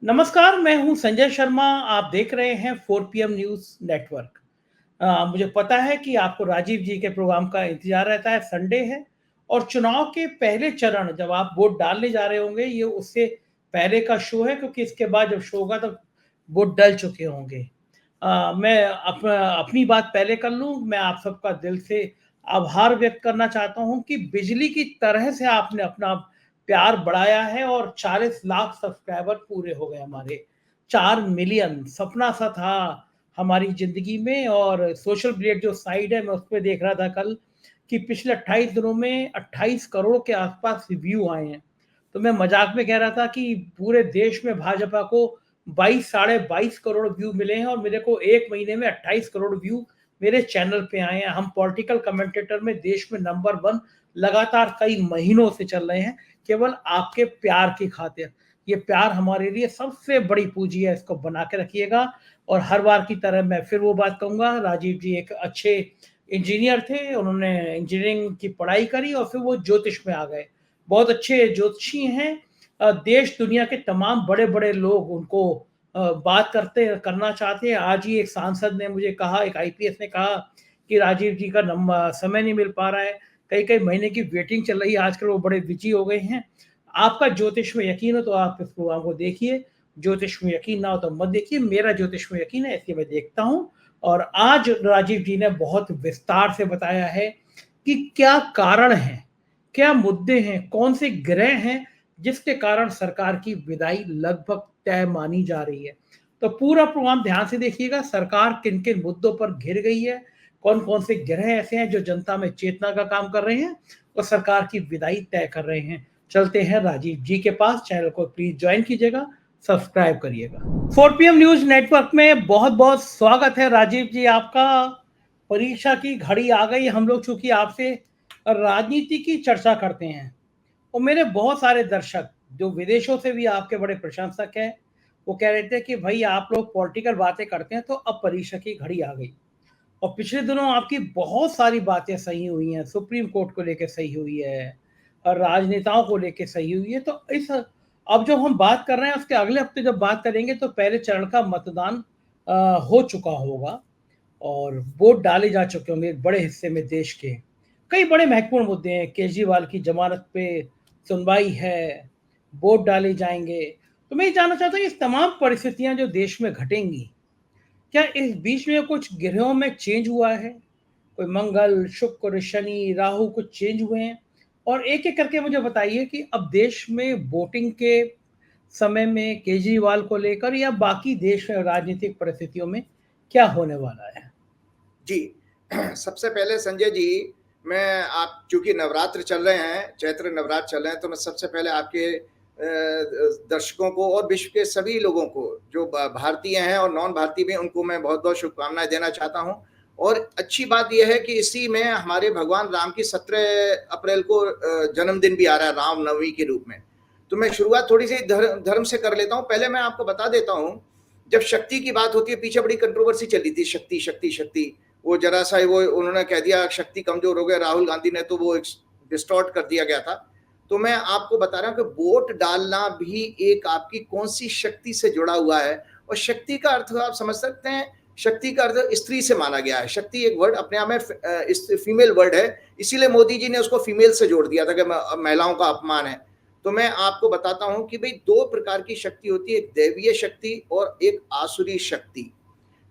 नमस्कार, मैं हूं संजय शर्मा। आप देख रहे हैं 4 PM न्यूज़ नेटवर्क। मुझे पता है कि आपको राजीव जी के प्रोग्राम का इंतज़ार रहता है, संडे है और चुनाव के पहले चरण जब आप वोट डालने जा रहे होंगे, ये उससे पहले का शो है क्योंकि इसके बाद जब शो होगा तब वोट डल चुके होंगे। मैं अपनी बात पहले कर लूँ, मैं आप सबका दिल से आभार व्यक्त करना चाहता हूँ कि बिजली की तरह से आपने अपना प्यार बढ़ाया है और 40 लाख सब्सक्राइबर पूरे हो गए हमारे। 4 मिलियन सपना सा था हमारी ज़िंदगी में। और सोशल ब्लेड जो साइट है, मैं उसपे देख रहा था कल कि पिछले 28 दिनों में 28 करोड़ के आसपास व्यू आए हैं। तो मैं मज़ाक में कह रहा था कि पूरे देश में भाजपा को 22 साढ़े 22 करोड़ व्यू मिले हैं और मेरे को 1 महीने में 28 करोड़ व्यू मेरे चैनल पे आए हैं। हम पॉलिटिकल कमेंटेटर में देश में नंबर 1 लगातार कई महीनों से चल रहे हैं, केवल आपके प्यार की खातिर। ये प्यार हमारे लिए सबसे बड़ी पूंजी है, इसको बना के रखिएगा। और हर बार की तरह मैं फिर वो बात कहूँगा, राजीव जी एक अच्छे इंजीनियर थे, उन्होंने इंजीनियरिंग की पढ़ाई करी और फिर वो ज्योतिष में आ गए। बहुत अच्छे ज्योतिषी हैं। देश दुनिया के तमाम बड़े-बड़े लोग उनको बात करना चाहते हैं। आज ही एक सांसद ने मुझे कहा, एक आईपीएस ने कहा कि राजीव जी का समय नहीं मिल पा रहा है, कई-कई महीने की वेटिंग चल रही है, आजकल वो बड़े बिज़ी हो गए हैं। आपका ज्योतिष में यकीन हो तो आप इस प्रोग्राम को देखिए, ज्योतिष में यकीन ना हो तो मत देखिए। मेरा ज्योतिष में यकीन है, इसलिए मैं देखता हूँ। और आज राजीव जी ने बहुत विस्तार से बताया है कि क्या कारण है, क्या मुद्दे हैं, कौन से ग्रह हैं जिसके कारण सरकार की विदाई लगभग तय मानी जा रही है। तो पूरा प्रोग्राम ध्यान से देखिएगा, सरकार किन-किन मुद्दों पर घिर गई है, कौन-कौन से ग्रह ऐसे हैं जो जनता में चेतना का काम कर रहे हैं और सरकार की विदाई तय कर रहे हैं। चलते हैं राजीव जी के पास। चैनल को प्लीज ज्वाइन कीजिएगा, सब्सक्राइब करिएगा। 4 PM न्यूज़ नेटवर्क में बहुत-बहुत स्वागत है राजीव जी आपका। परीक्षा की घड़ी आ गई, हम लोग चूँकि आपसे राजनीति की चर्चा करते हैं और मेरे बहुत सारे दर्शक जो विदेशों से भी आपके बड़े प्रशंसक हैं, वो कह रहे थे कि भई आप लोग पॉलिटिकल बातें करते हैं तो अब परीक्षा की घड़ी आ गई। और पिछले दिनों आपकी बहुत सारी बातें सही हुई हैं, सुप्रीम कोर्ट को लेके सही हुई है और राजनेताओं को लेके सही हुई है। तो इस अब जब हम बात कर रहे हैं, उसके अगले हफ्ते जब बात करेंगे तो पहले चरण का मतदान हो चुका होगा और वोट डाले जा चुके होंगे एक बड़े हिस्से में देश के। कई बड़े महत्वपूर्ण मुद्दे हैं, केजरीवाल की ज़मानत पे सुनवाई है, वोट डाले जाएँगे। तो मैं ये जानना चाहता हूँ, इस तमाम परिस्थितियाँ जो देश में घटेंगी, क्या इस बीच में कुछ ग्रहों में चेंज हुआ है? कोई मंगल, शुक्र, शनि, राहु कुछ चेंज हुए हैं? और एक-एक करके मुझे बताइए कि अब देश में वोटिंग के समय में केजरीवाल को लेकर या बाकी देश में राजनीतिक परिस्थितियों में क्या होने वाला है? जी। सबसे पहले संजय जी, मैं आप चूँकि नवरात्र चल रहे हैं, चैत्र नवरात्र चल रहे हैं, तो मैं सबसे पहले आपके दर्शकों को और विश्व के सभी लोगों को, जो ब भारतीय हैं और नॉन भारतीय भी, उनको मैं बहुत-बहुत शुभकामनाएँ देना चाहता हूँ। और अच्छी बात ये है कि इसी में हमारे भगवान राम की 17 अप्रैल को जन्मदिन भी आ रहा है, रामनवमी के रूप में। तो मैं शुरुआत थोड़ी-सी धर्म से कर लेता हूँ। पहले मैं आपको बता देता हूँ, जब शक्ति की बात होती है, पीछे बड़ी कंट्रोवर्सी चली थी, शक्ति, शक्ति, शक्ति। वो जरा सा वो उन्होंने कह दिया शक्ति कमजोर हो गया, राहुल गांधी ने तो वो डिस्टॉर्ट कर दिया गया था। तो मैं आपको बता रहा हूं कि वोट डालना भी एक आपकी कौन सी शक्ति से जुड़ा हुआ है। और शक्ति का अर्थ आप समझ सकते हैं, शक्ति का अर्थ स्त्री से माना गया है। शक्ति एक वर्ड अपने आप में फीमेल वर्ड है, इसीलिए मोदी जी ने उसको फीमेल से जोड़ दिया था कि महिलाओं का अपमान है। तो मैं आपको बताता हूं कि भाई 2 प्रकार की शक्ति होती है, एक दैवीय शक्ति और एक आसुरी शक्ति।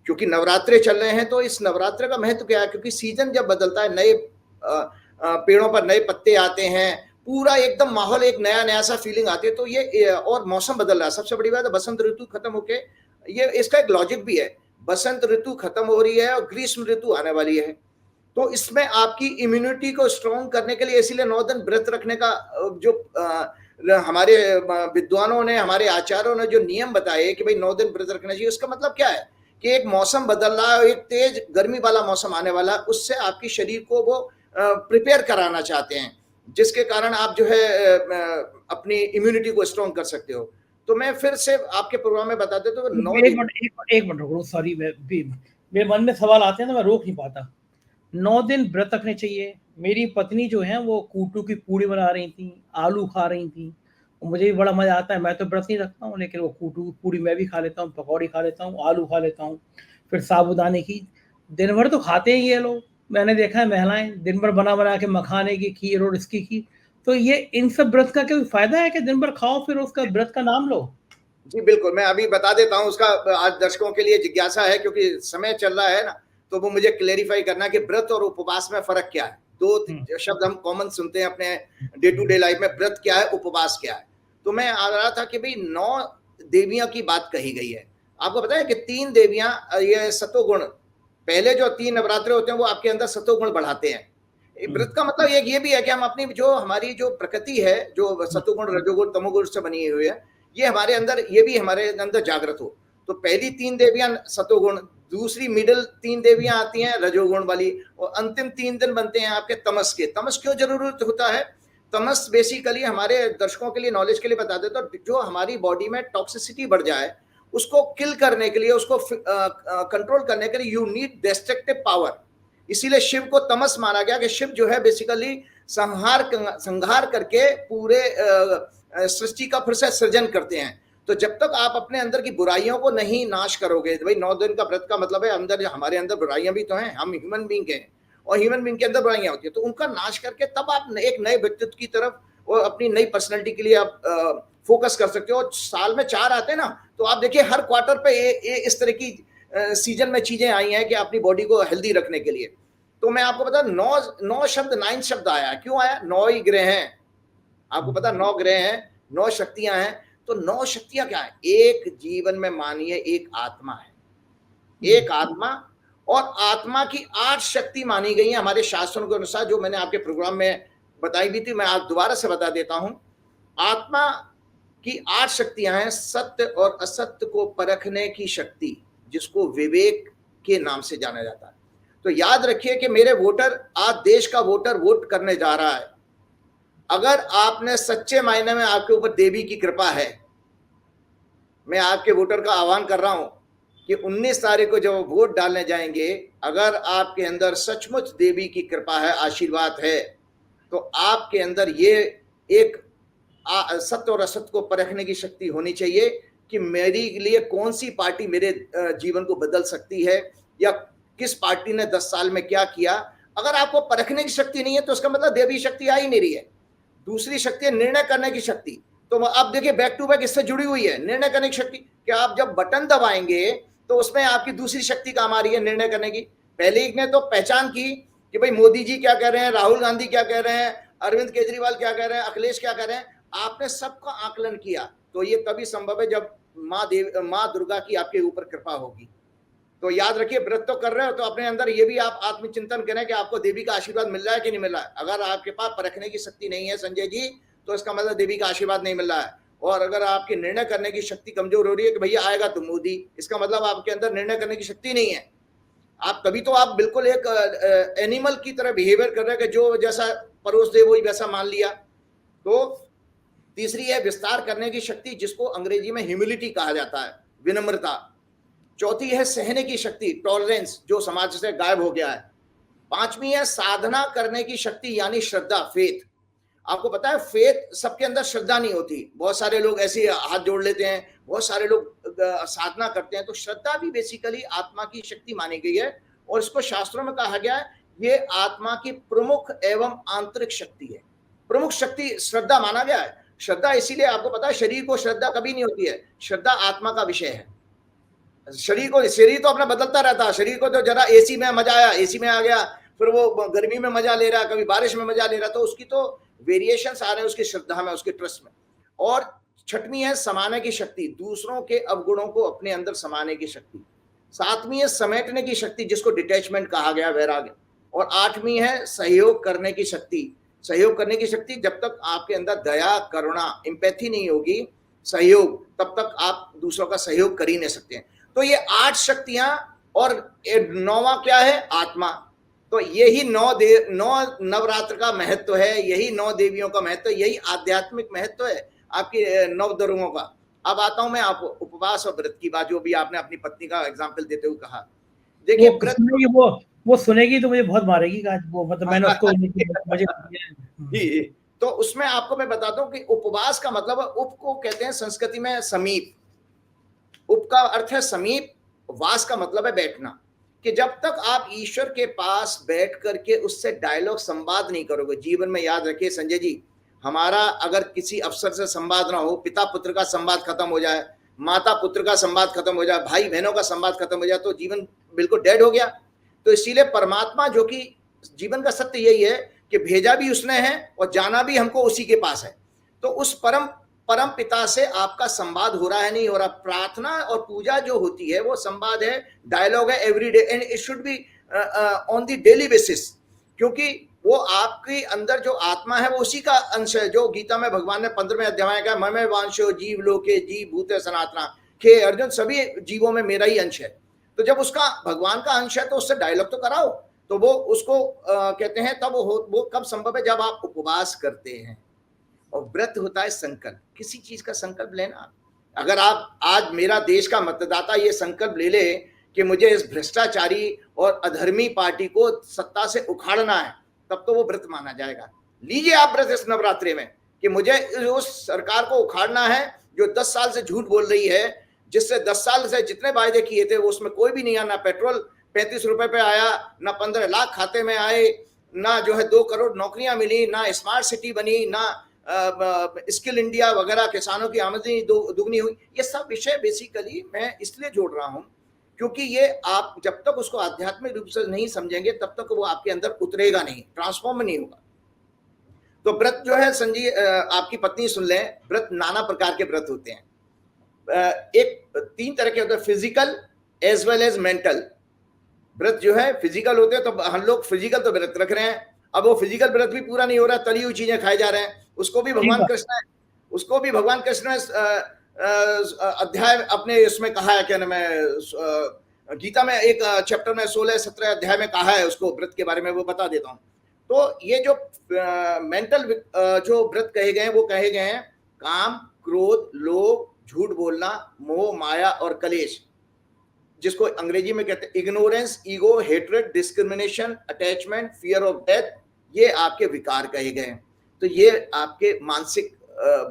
क्योंकि नवरात्रे चल रहे हैं, तो इस नवरात्र का महत्व क्या है? क्योंकि सीजन जब बदलता है, नए पेड़ों पर नए पत्ते आते हैं, पूरा एकदम माहौल एक नया-नया सा फीलिंग आती है। तो ये और मौसम बदल रहा है। सबसे बड़ी बात है, बसंत ऋतु खत्म होके, ये इसका एक लॉजिक भी है, बसंत ऋतु खत्म हो रही है और ग्रीष्म ऋतु आने वाली है। तो इसमें आपकी इम्यूनिटी को स्ट्रॉन्ग करने के लिए इसीलिए 9 दिन व्रत रखने का जो हमारे विद्वानों ने, हमारे आचार्यों ने जो नियम बताए कि भाई 9 दिन व्रत रखना चाहिए, उसका मतलब क्या है कि एक मौसम बदल रहा है, एक तेज गर्मी वाला मौसम आने वाला, उससे आपकी शरीर को वो प्रिपेयर कराना चाहते हैं, जिसके कारण आप जो है अपनी इम्यूनिटी को स्ट्रॉन्ग कर सकते हो। तो मैं फिर से आपके प्रोग्राम में बता देता हूँ, 9 दिन। एक मिनट रुको, सॉरी, मेरे मन में सवाल आते हैं तो मैं रोक नहीं पाता। 9 दिन व्रत रखने चाहिए। मेरी पत्नी जो है वो कूटू की पूड़ी बना रही थी, आलू खा रही थी, मुझे भी बड़ा मजा आता है। मैं तो व्रत नहीं रखता हूँ, लेकिन वो पूड़ी मैं भी खा लेता हूँ, पकौड़ी खा लेता हूँ, आलू खा लेता हूँ, फिर साबूदाने की। दिन भर तो खाते ही ये लोग। मैंने देखा है महिलाएं दिन भर बना बना के मखाने की खीर और इसकी खीर। तो ये इन सब व्रत का कोई फायदा है कि दिन भर खाओ फिर उसका व्रत का नाम लो? जी बिल्कुल, मैं अभी बता देता हूँ उसका। आज दर्शकों के लिए जिज्ञासा है, क्योंकि समय चल रहा है ना, तो वो मुझे क्लेरिफाई करना है कि व्रत और उपवास में फर्क क्या है। दो शब्द हम कॉमन सुनते हैं अपने डे टू डे लाइफ में, व्रत क्या है, उपवास क्या है। तो मैं आ रहा था कि भाई 9 देवियां की बात कही गई है। आपको पता है कि 3 देवियां, ये सतोगुण, पहले जो 3 नवरात्रे होते हैं वो आपके अंदर सतोगुण बढ़ाते हैं। व्रत का मतलब एक ये भी है कि हम अपनी जो हमारी जो प्रकृति है, जो सतोगुण रजोगुण तमोगुण से बनी हुई है, ये हमारे अंदर, ये भी हमारे अंदर जागृत हो। तो पहली 3 देवियां सतोगुण, दूसरी मिडिल 3 देवियां आती हैं रजोगुण वाली, और अंतिम 3 दिन बनते हैं आपके तमस के। तमस क्यों जरूरत होता है? तमस बेसिकली हमारे दर्शकों के लिए, नॉलेज के लिए बता दें तो, जो हमारी बॉडी में टॉक्सिसिटी बढ़ जाए उसको किल करने के लिए, उसको कंट्रोल करने के लिए यू नीड डिस्ट्रक्टिव पावर। इसीलिए शिव को तमस माना गया कि शिव जो है बेसिकली संहार करके पूरे सृष्टि का फिर से सृजन करते हैं। तो जब तक आप अपने अंदर की बुराइयों को नहीं नाश करोगे, भाई 9 दिन का व्रत का मतलब है अंदर, हमारे अंदर बुराइयां भी तो हैं, हम ह्यूमन बींग हैं और ह्यूमन बींग के अंदर बुराइयां होती है, तो उनका नाश करके तब आप एक नए व्यक्तित्व की तरफ और अपनी नई पर्सनैलिटी के लिए आप फोकस कर सकते हो। साल में 4 आते हैं ना, तो आप देखिए हर क्वार्टर पे इस तरह की सीजन में चीजें आई हैं कि अपनी बॉडी को हेल्दी रखने के लिए। तो मैं आपको बता, 9 शब्द 9 शब्द आया, क्यों आया? 9 ही ग्रह हैं, आपको पता 9 ग्रह हैं, 9 शक्तियां हैं। तो 9 शक्तियां क्या है? एक जीवन में मानिए एक आत्मा है, एक आत्मा, और आत्मा की 8 शक्ति मानी गई है हमारे शास्त्रों के अनुसार, जो मैंने आपके प्रोग्राम में बताई भी थी, मैं आज दोबारा से बता देता हूं। आत्मा की 8 शक्तियां हैं। सत्य और असत्य को परखने की शक्ति, जिसको विवेक के नाम से जाना जाता है। तो याद रखिए कि मेरे वोटर, आज देश का वोटर वोट करने जा रहा है। अगर आपने सच्चे मायने में, आपके ऊपर देवी की कृपा है, मैं आपके वोटर का आह्वान कर रहा हूं कि 19 तारीख को जब वोट डालने जाएंगे, अगर आपके अंदर सचमुच देवी की कृपा है, आशीर्वाद है, तो आपके अंदर ये एक सत्य और असत्य को परखने की शक्ति होनी चाहिए कि मेरे लिए कौन सी पार्टी मेरे जीवन को बदल सकती है, या किस पार्टी ने 10 साल में क्या किया। अगर आपको परखने की शक्ति नहीं है तो उसका मतलब देवी शक्ति आ ही नहीं रही है। दूसरी शक्ति है निर्णय करने की शक्ति। तो आप देखिए बैक टू बैक इससे जुड़ी हुई है निर्णय करने की शक्ति, कि आप जब बटन दबाएंगे तो उसमें आपकी दूसरी शक्ति काम आ रही है निर्णय करने की। पहले एक ने तो पहचान की कि भाई मोदी जी क्या कह रहे हैं, राहुल गांधी क्या कह रहे हैं, अरविंद केजरीवाल क्या कह रहे हैं, अखिलेश क्या कह रहे हैं, आपने सबका आकलन किया। तो ये तभी संभव है जब माँ दुर्गा की आपके ऊपर कृपा होगी। तो याद रखिए, व्रत तो कर रहे हो तो अपने अंदर ये भी आप आत्मचिंतन करें कि आपको देवी का आशीर्वाद मिल रहा है कि नहीं मिल रहा है। अगर आपके पास परखने की शक्ति नहीं है संजय जी, तो इसका मतलब देवी का आशीर्वाद नहीं मिल रहा है। और अगर आपकी निर्णय करने की शक्ति कमजोर हो रही है कि भैया आएगा तो मोदी, इसका मतलब आपके अंदर निर्णय करने की शक्ति नहीं है। आप तभी तो आप बिल्कुल एक एनिमल की तरह बिहेवियर कर रहे हैं कि जो जैसा परोस दे वही वैसा मान लिया। तो तीसरी है विस्तार करने की शक्ति, जिसको अंग्रेजी में ह्यूमिलिटी कहा जाता है, विनम्रता। चौथी है सहने की शक्ति, टॉलरेंस, जो समाज से गायब हो गया है। पांचवी है साधना करने की शक्ति, यानी श्रद्धा, फेथ। आपको पता है फेथ, सबके अंदर श्रद्धा नहीं होती। बहुत सारे लोग ऐसे हाथ जोड़ लेते हैं, बहुत सारे लोग साधना करते हैं। तो श्रद्धा भी बेसिकली आत्मा की शक्ति मानी गई है, और इसको शास्त्रों में कहा गया है ये आत्मा की प्रमुख एवं आंतरिक शक्ति है। प्रमुख शक्ति श्रद्धा माना गया है। श्रद्धा इसीलिए, आपको पता है शरीर को श्रद्धा कभी नहीं होती है, श्रद्धा आत्मा का विषय है। शरीर तो अपना बदलता रहता है। शरीर को तो जरा एसी में मजा आया, एसी में आ गया, फिर वो गर्मी में मजा ले रहा है, कभी बारिश में मजा ले रहा है, तो उसकी तो वेरिएशंस आ रहे हैं उसकी श्रद्धा में, उसके ट्रस्ट में। और छठवीं है समाने की शक्ति, दूसरों के अवगुणों को अपने अंदर समाने की शक्ति। सातवीं है समेटने की शक्ति, जिसको डिटैचमेंट कहा गया, वैराग्य। और आठवीं है सहयोग करने की शक्ति। सहयोग करने की शक्ति, जब तक आपके अंदर दया, करुणा, एम्पैथी नहीं होगी, सहयोग, तब तक आप दूसरों का सहयोग कर ही नहीं सकते हैं। तो ये 8 शक्तियां, और 9वां क्या है? आत्मा। तो यही 9 नवरात्र का महत्व है, यही 9 देवियों का महत्व है, यही आध्यात्मिक महत्व है आपकी 9 दुर्गों का। अब आता हूं मैं आप उपवास और व्रत की बात, जो भी आपने अपनी पत्नी का एग्जाम्पल देते हुए कहा। देखिए वो सुनेगी तो मुझे बहुत मारेगी, वो मतलब मैंने उसको मुझे जी, तो उसमें आपको मैं बताता हूं कि उपवास का मतलब है, उप को कहते हैं संस्कृति में समीप, उप का अर्थ है समीप, वास का मतलब है बैठना, कि जब तक आप ईश्वर के पास बैठ करके उससे डायलॉग संवाद नहीं करोगे जीवन में। याद रखिए संजय जी, हमारा अगर किसी अफसर से संवाद ना हो, पिता पुत्र का संवाद खत्म हो जाए, माता पुत्र का संवाद खत्म हो जाए, भाई बहनों का संवाद खत्म हो जाए, तो जीवन बिल्कुल डेड हो गया। तो इसीलिए परमात्मा, जो कि जीवन का सत्य यही है कि भेजा भी उसने है और जाना भी हमको उसी के पास है। तो उस परम परम पिता से आपका संवाद हो रहा है, नहीं हो रहा। प्रार्थना और पूजा जो होती है वो संवाद है, डायलॉग है every day, and it should be on the daily basis, क्योंकि वो आपके अंदर जो आत्मा है वो उसी का अंश है। जो गीता में भगवान ने 15वें अध्याय में कहा, ममे वांशो जीव लोके जीव भूते सनातना, हे अर्जुन सभी जीवों में मेरा ही अंश है। तो जब उसका भगवान का अंश है तो उससे डायलॉग तो कराओ। तो वो उसको कहते हैं तब वो कब संभव है, जब आप उपवास करते हैं। और व्रत होता है संकल्प, किसी चीज का संकल्प लेना। अगर आप आज मेरा देश का मतदाता ये संकल्प ले ले कि मुझे इस भ्रष्टाचारी और अधर्मी पार्टी को सत्ता से उखाड़ना है, तब तो वो व्रत माना जाएगा। लीजिए आप व्रत इस नवरात्रि में कि मुझे उस सरकार को उखाड़ना है जो 10 साल से झूठ बोल रही है, जिससे 10 साल से जितने वायदे किए थे वो उसमें कोई भी नहीं आया। ना पेट्रोल 35 रुपए पे आया, ना 15 लाख खाते में आए, ना जो है 2 करोड़ नौकरियां मिली, ना स्मार्ट सिटी बनी, ना स्किल इंडिया वगैरह, किसानों की आमदनी दुगनी हुई। ये सब विषय बेसिकली मैं इसलिए जोड़ रहा हूं क्योंकि ये आप जब तक उसको आध्यात्मिक रूप से नहीं समझेंगे तब तक वो आपके अंदर उतरेगा नहीं, ट्रांसफॉर्म नहीं होगा। तो व्रत जो है संजी, आपकी पत्नी सुन लें, व्रत नाना प्रकार के व्रत होते हैं। एक 3 तरह के होते हैं, physical as well as mental. व्रत जो है फिजिकल होते हैं, तो हम लोग फिजिकल तो व्रत रख रहे हैं, अब वो फिजिकल व्रत भी पूरा नहीं हो रहा, तली हुई चीजें खाई जा रहे हैं। उसको भी भगवान कृष्ण ने अध्याय अपने इसमें कहा है, क्या नाम है, गीता में एक चैप्टर में 16-17 अध्याय में कहा है उसको व्रत के बारे में, वो बता देता हूँ। तो ये जो मेंटल जो व्रत कहे गए हैं वो कहे गए हैं काम, क्रोध, लोभ, झूठ बोलना, मोह, माया और कलेश, जिसको अंग्रेजी में कहते हैं ignorance, ego, hatred, discrimination, attachment, fear of death. ये आपके विकार कहे गए हैं। तो ये आपके मानसिक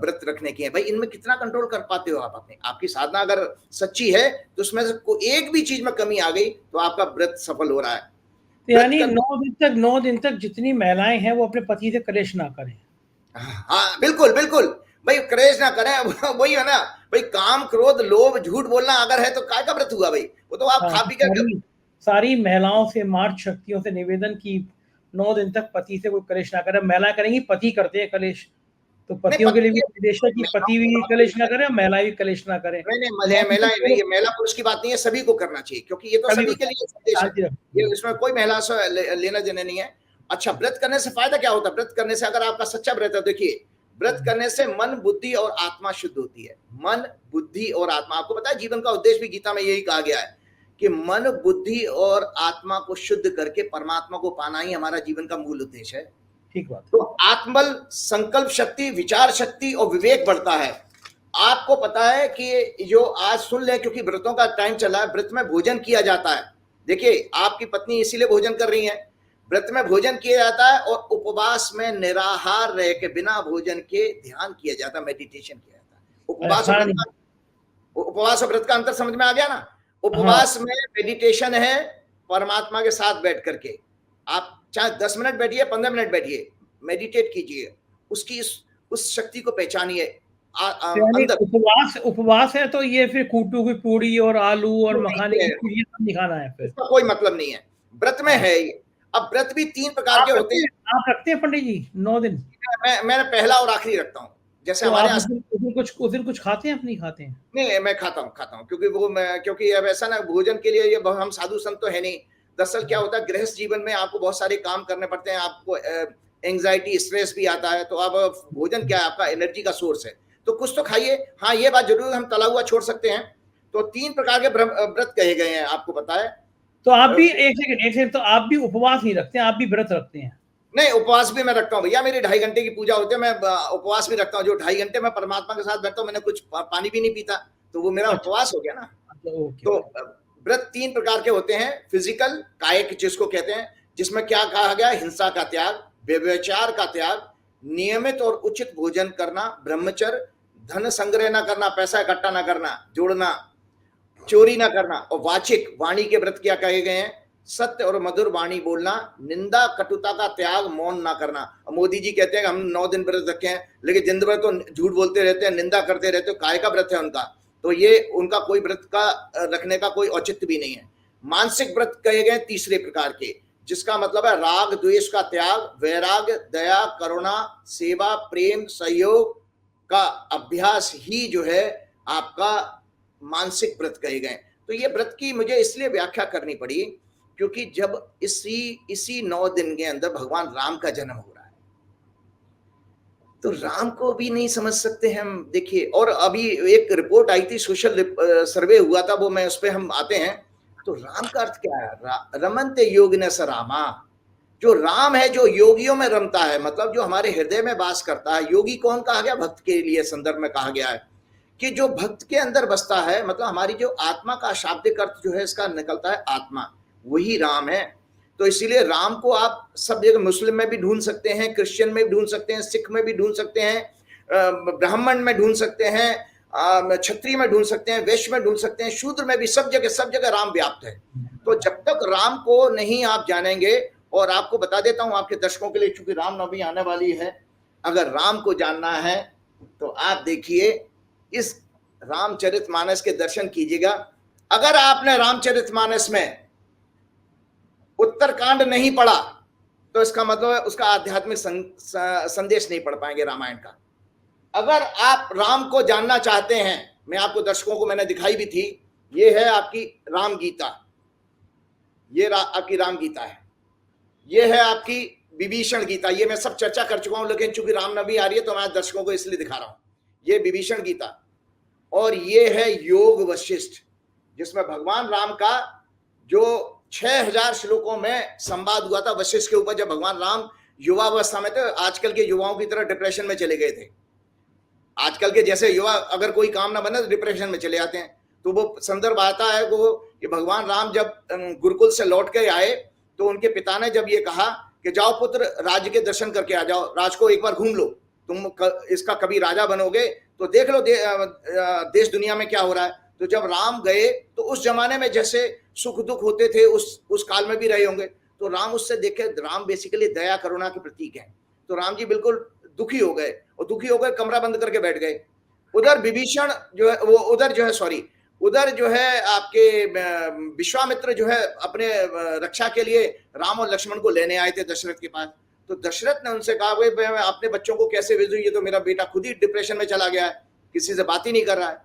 व्रत रखने के हैं। भाई इनमें कितना कंट्रोल कर पाते हो आप अपने? आपकी साधना अगर सच्ची है तो उसमें से एक भी चीज में कमी आ गई तो आपका व्रत सफल हो रहा है। यानी 9 दिन तक जितनी महिलाएं हैं वो अपने पति से कलेश ना करें। हाँ बिल्कुल बिल्कुल भाई, कलेश ना करें। वही है ना भाई, काम, क्रोध, लोभ, झूठ बोलना अगर है तो काय का व्रत हुआ भाई? वो तो आप खा पी कर। सारी महिलाओं से, मार्च शक्तियों से निवेदन की 9 दिन तक पति से कोई कलेश ना करे। महिलाएं करेंगी, पति करते हैं कलेश, तो पतियों के लिए भी निर्देश है कि पति भी कलेश ना करे, महिलाएं भी कलेश ना करें। महिला पुरुष की बात नहीं है, सभी को करना चाहिए, क्योंकि ये तो सभी के लिए संदेश है, ये इसमें कोई महिला से लेना देना नहीं है। अच्छा, व्रत करने से फायदा क्या होता है? व्रत करने से अगर आपका सच्चा व्रत है, देखिए व्रत करने से मन, बुद्धि और आत्मा शुद्ध होती है। मन, बुद्धि और आत्मा, आपको पता है जीवन का उद्देश्य भी गीता में यही कहा गया है कि मन, बुद्धि और आत्मा को शुद्ध करके परमात्मा को पाना ही हमारा जीवन का मूल उद्देश्य है। ठीक बात। तो आत्मबल, संकल्प शक्ति, विचार शक्ति और विवेक बढ़ता है। आपको पता है कि जो आज सुन ले, क्योंकि व्रतों का टाइम चला है, व्रत में भोजन किया जाता है। देखिए आपकी पत्नी इसीलिए भोजन कर रही है, व्रत में भोजन किया जाता है, और उपवास में निराहार रह के बिना भोजन के ध्यान किया जाता है, मेडिटेशन किया जाता है। उपवास और व्रत का अंतर समझ में आ गया ना? उपवास में मेडिटेशन है, परमात्मा के साथ बैठ करके आप चाहे 10 मिनट बैठिए, 15 मिनट बैठिए, मेडिटेट कीजिए, उसकी उस शक्ति को पहचानिए। उपवास है तो ये फिर कूटू की पूड़ी और आलू और मखाने की चीज नहीं खाना है, फिर कोई मतलब नहीं है। व्रत में है ये। अब व्रत भी 3 प्रकार के होते हैं। आप रखते हैं पंडित जी 9 दिन? मैं पहला और आखिरी रखता हूँ। जैसे हमारे उस दिन कुछ खाते हैं, नहीं खाते हैं? नहीं, मैं खाता हूँ क्योंकि अब ऐसा ना, भोजन के लिए ये हम साधु संत तो है नहीं। दरअसल क्या होता है, गृहस्थ जीवन में आपको बहुत सारे काम करने पड़ते हैं, आपको एंग्जाइटी, स्ट्रेस भी आता है। तो अब भोजन क्या है? आपका एनर्जी का सोर्स है, तो कुछ तो खाइए। हाँ, ये बात जरूर, हम तला हुआ छोड़ सकते हैं। तो 3 प्रकार के व्रत कहे गए हैं, आपको पता है। तो आप भी एक सेकंड, तो आप भी उपवास नहीं रखते हैं, आप भी व्रत रखते हैं? नहीं, उपवास भी मैं रखता हूँ भैया। मेरी 2.5 घंटे की पूजा होती है, मैं उपवास भी रखता हूँ। जो 2.5 घंटे मैं परमात्मा के साथ बैठता हूँ, मैंने कुछ पानी भी नहीं पीता, तो वो मेरा उपवास हो गया ना। तो व्रत 3 प्रकार के होते हैं। फिजिकल, कायिक जिसको कहते हैं, जिसमें क्या कहा गया? हिंसा का त्याग, व्यभिचार का त्याग, नियमित और उचित भोजन करना, ब्रह्मचर्य, धन संग्रह ना करना, पैसा इकट्ठा ना करना, जोड़ना, चोरी ना करना, और वाचिक वाणी के व्रत क्या कहे गए हैं? सत्य और मधुर वाणी बोलना, निंदा कटुता का त्याग, मौन ना करना। मोदी जी कहते हैं हम 9 दिन व्रत रखे हैं, लेकिन दिन भर तो झूठ बोलते रहते हैं, निंदा करते रहते हैं, काय का व्रत है उनका? तो ये उनका कोई व्रत का रखने का कोई औचित्य भी नहीं है। मानसिक व्रत कहे गए तीसरे प्रकार के, जिसका मतलब है राग द्वेष का त्याग, वैराग्य, दया, करुणा, सेवा, प्रेम, सहयोग का अभ्यास ही जो है आपका मानसिक व्रत कहे गए। तो ये व्रत की मुझे इसलिए व्याख्या करनी पड़ी क्योंकि जब इसी 9 दिन के अंदर भगवान राम का जन्म हो रहा है, तो राम को भी नहीं समझ सकते हम। देखिए, और अभी एक रिपोर्ट आई थी, सोशल सर्वे हुआ था, वो मैं उस पर हम आते हैं। तो राम का अर्थ क्या है? रमन्ते योगिन स रामा। जो राम है, जो योगियों में रमता है, मतलब जो हमारे हृदय में वास करता है। योगी कौन कहा गया? भक्त के लिए संदर्भ में कहा गया है कि जो भक्त के अंदर बसता है, मतलब हमारी जो आत्मा का शाब्दिक अर्थ जो है इसका निकलता है आत्मा, वही राम है। तो इसीलिए राम को आप सब जगह, मुस्लिम में भी ढूंढ सकते हैं, क्रिश्चियन में भी ढूंढ सकते हैं, सिख में भी ढूंढ सकते हैं, ब्राह्मण में ढूंढ सकते हैं, क्षत्रिय में ढूंढ सकते हैं, वैश्य में ढूंढ सकते हैं, शूद्र में भी, सब जगह राम व्याप्त है। तो जब तक राम को नहीं आप जानेंगे, और आपको बता देता हूं आपके दर्शकों के लिए, चूंकि रामनवमी आने वाली है, अगर राम को जानना है तो आप देखिए इस रामचरितमानस के दर्शन कीजिएगा। अगर आपने रामचरितमानस में उत्तरकांड नहीं पढ़ा तो इसका मतलब है उसका आध्यात्मिक संदेश नहीं पढ़ पाएंगे रामायण का। अगर आप राम को जानना चाहते हैं, मैं आपको दर्शकों को मैंने दिखाई भी थी, ये है आपकी राम गीता, ये आपकी राम गीता है, ये है आपकी विभीषण गीता। ये मैं सब चर्चा कर चुका हूं, लेकिन चूंकि रामनवमी आ रही है तो मैं दर्शकों को इसलिए दिखा रहा हूं। ये विभीषण गीता, और ये है योग वशिष्ठ, जिसमें भगवान राम का जो 6000 श्लोकों में संवाद हुआ था वशिष्ठ के ऊपर, जब भगवान राम युवावस्था में थे। आजकल के युवाओं की तरह डिप्रेशन में चले गए थे। आजकल के जैसे युवा अगर कोई काम ना बने तो डिप्रेशन में चले जाते हैं। तो वो संदर्भ आता है कि भगवान राम जब गुरुकुल से लौट के आए तो उनके पिता ने जब ये कहा कि जाओ पुत्र, राज्य के दर्शन करके आ जाओ, राज को एक बार घूम लो, तुम इसका कभी राजा बनोगे तो देख लो देश दुनिया में क्या हो रहा है। तो जब राम गए तो उस जमाने में जैसे सुख दुख होते थे उस काल में भी रहे होंगे। तो राम उससे देखे, राम बेसिकली दया करुणा के प्रतीक है। तो राम जी बिल्कुल दुखी हो गए, और दुखी होकर कमरा बंद करके बैठ गए। उधर विभीषण जो है वो उधर जो है आपके विश्वामित्र जो है अपने रक्षा के लिए राम और लक्ष्मण को लेने आए थे दशरथ के पास। तो दशरथ ने उनसे कहा, भाई मैं अपने बच्चों को कैसे भेजूं, ये तो मेरा बेटा खुद ही डिप्रेशन में चला गया है, किसी से बात ही नहीं कर रहा है।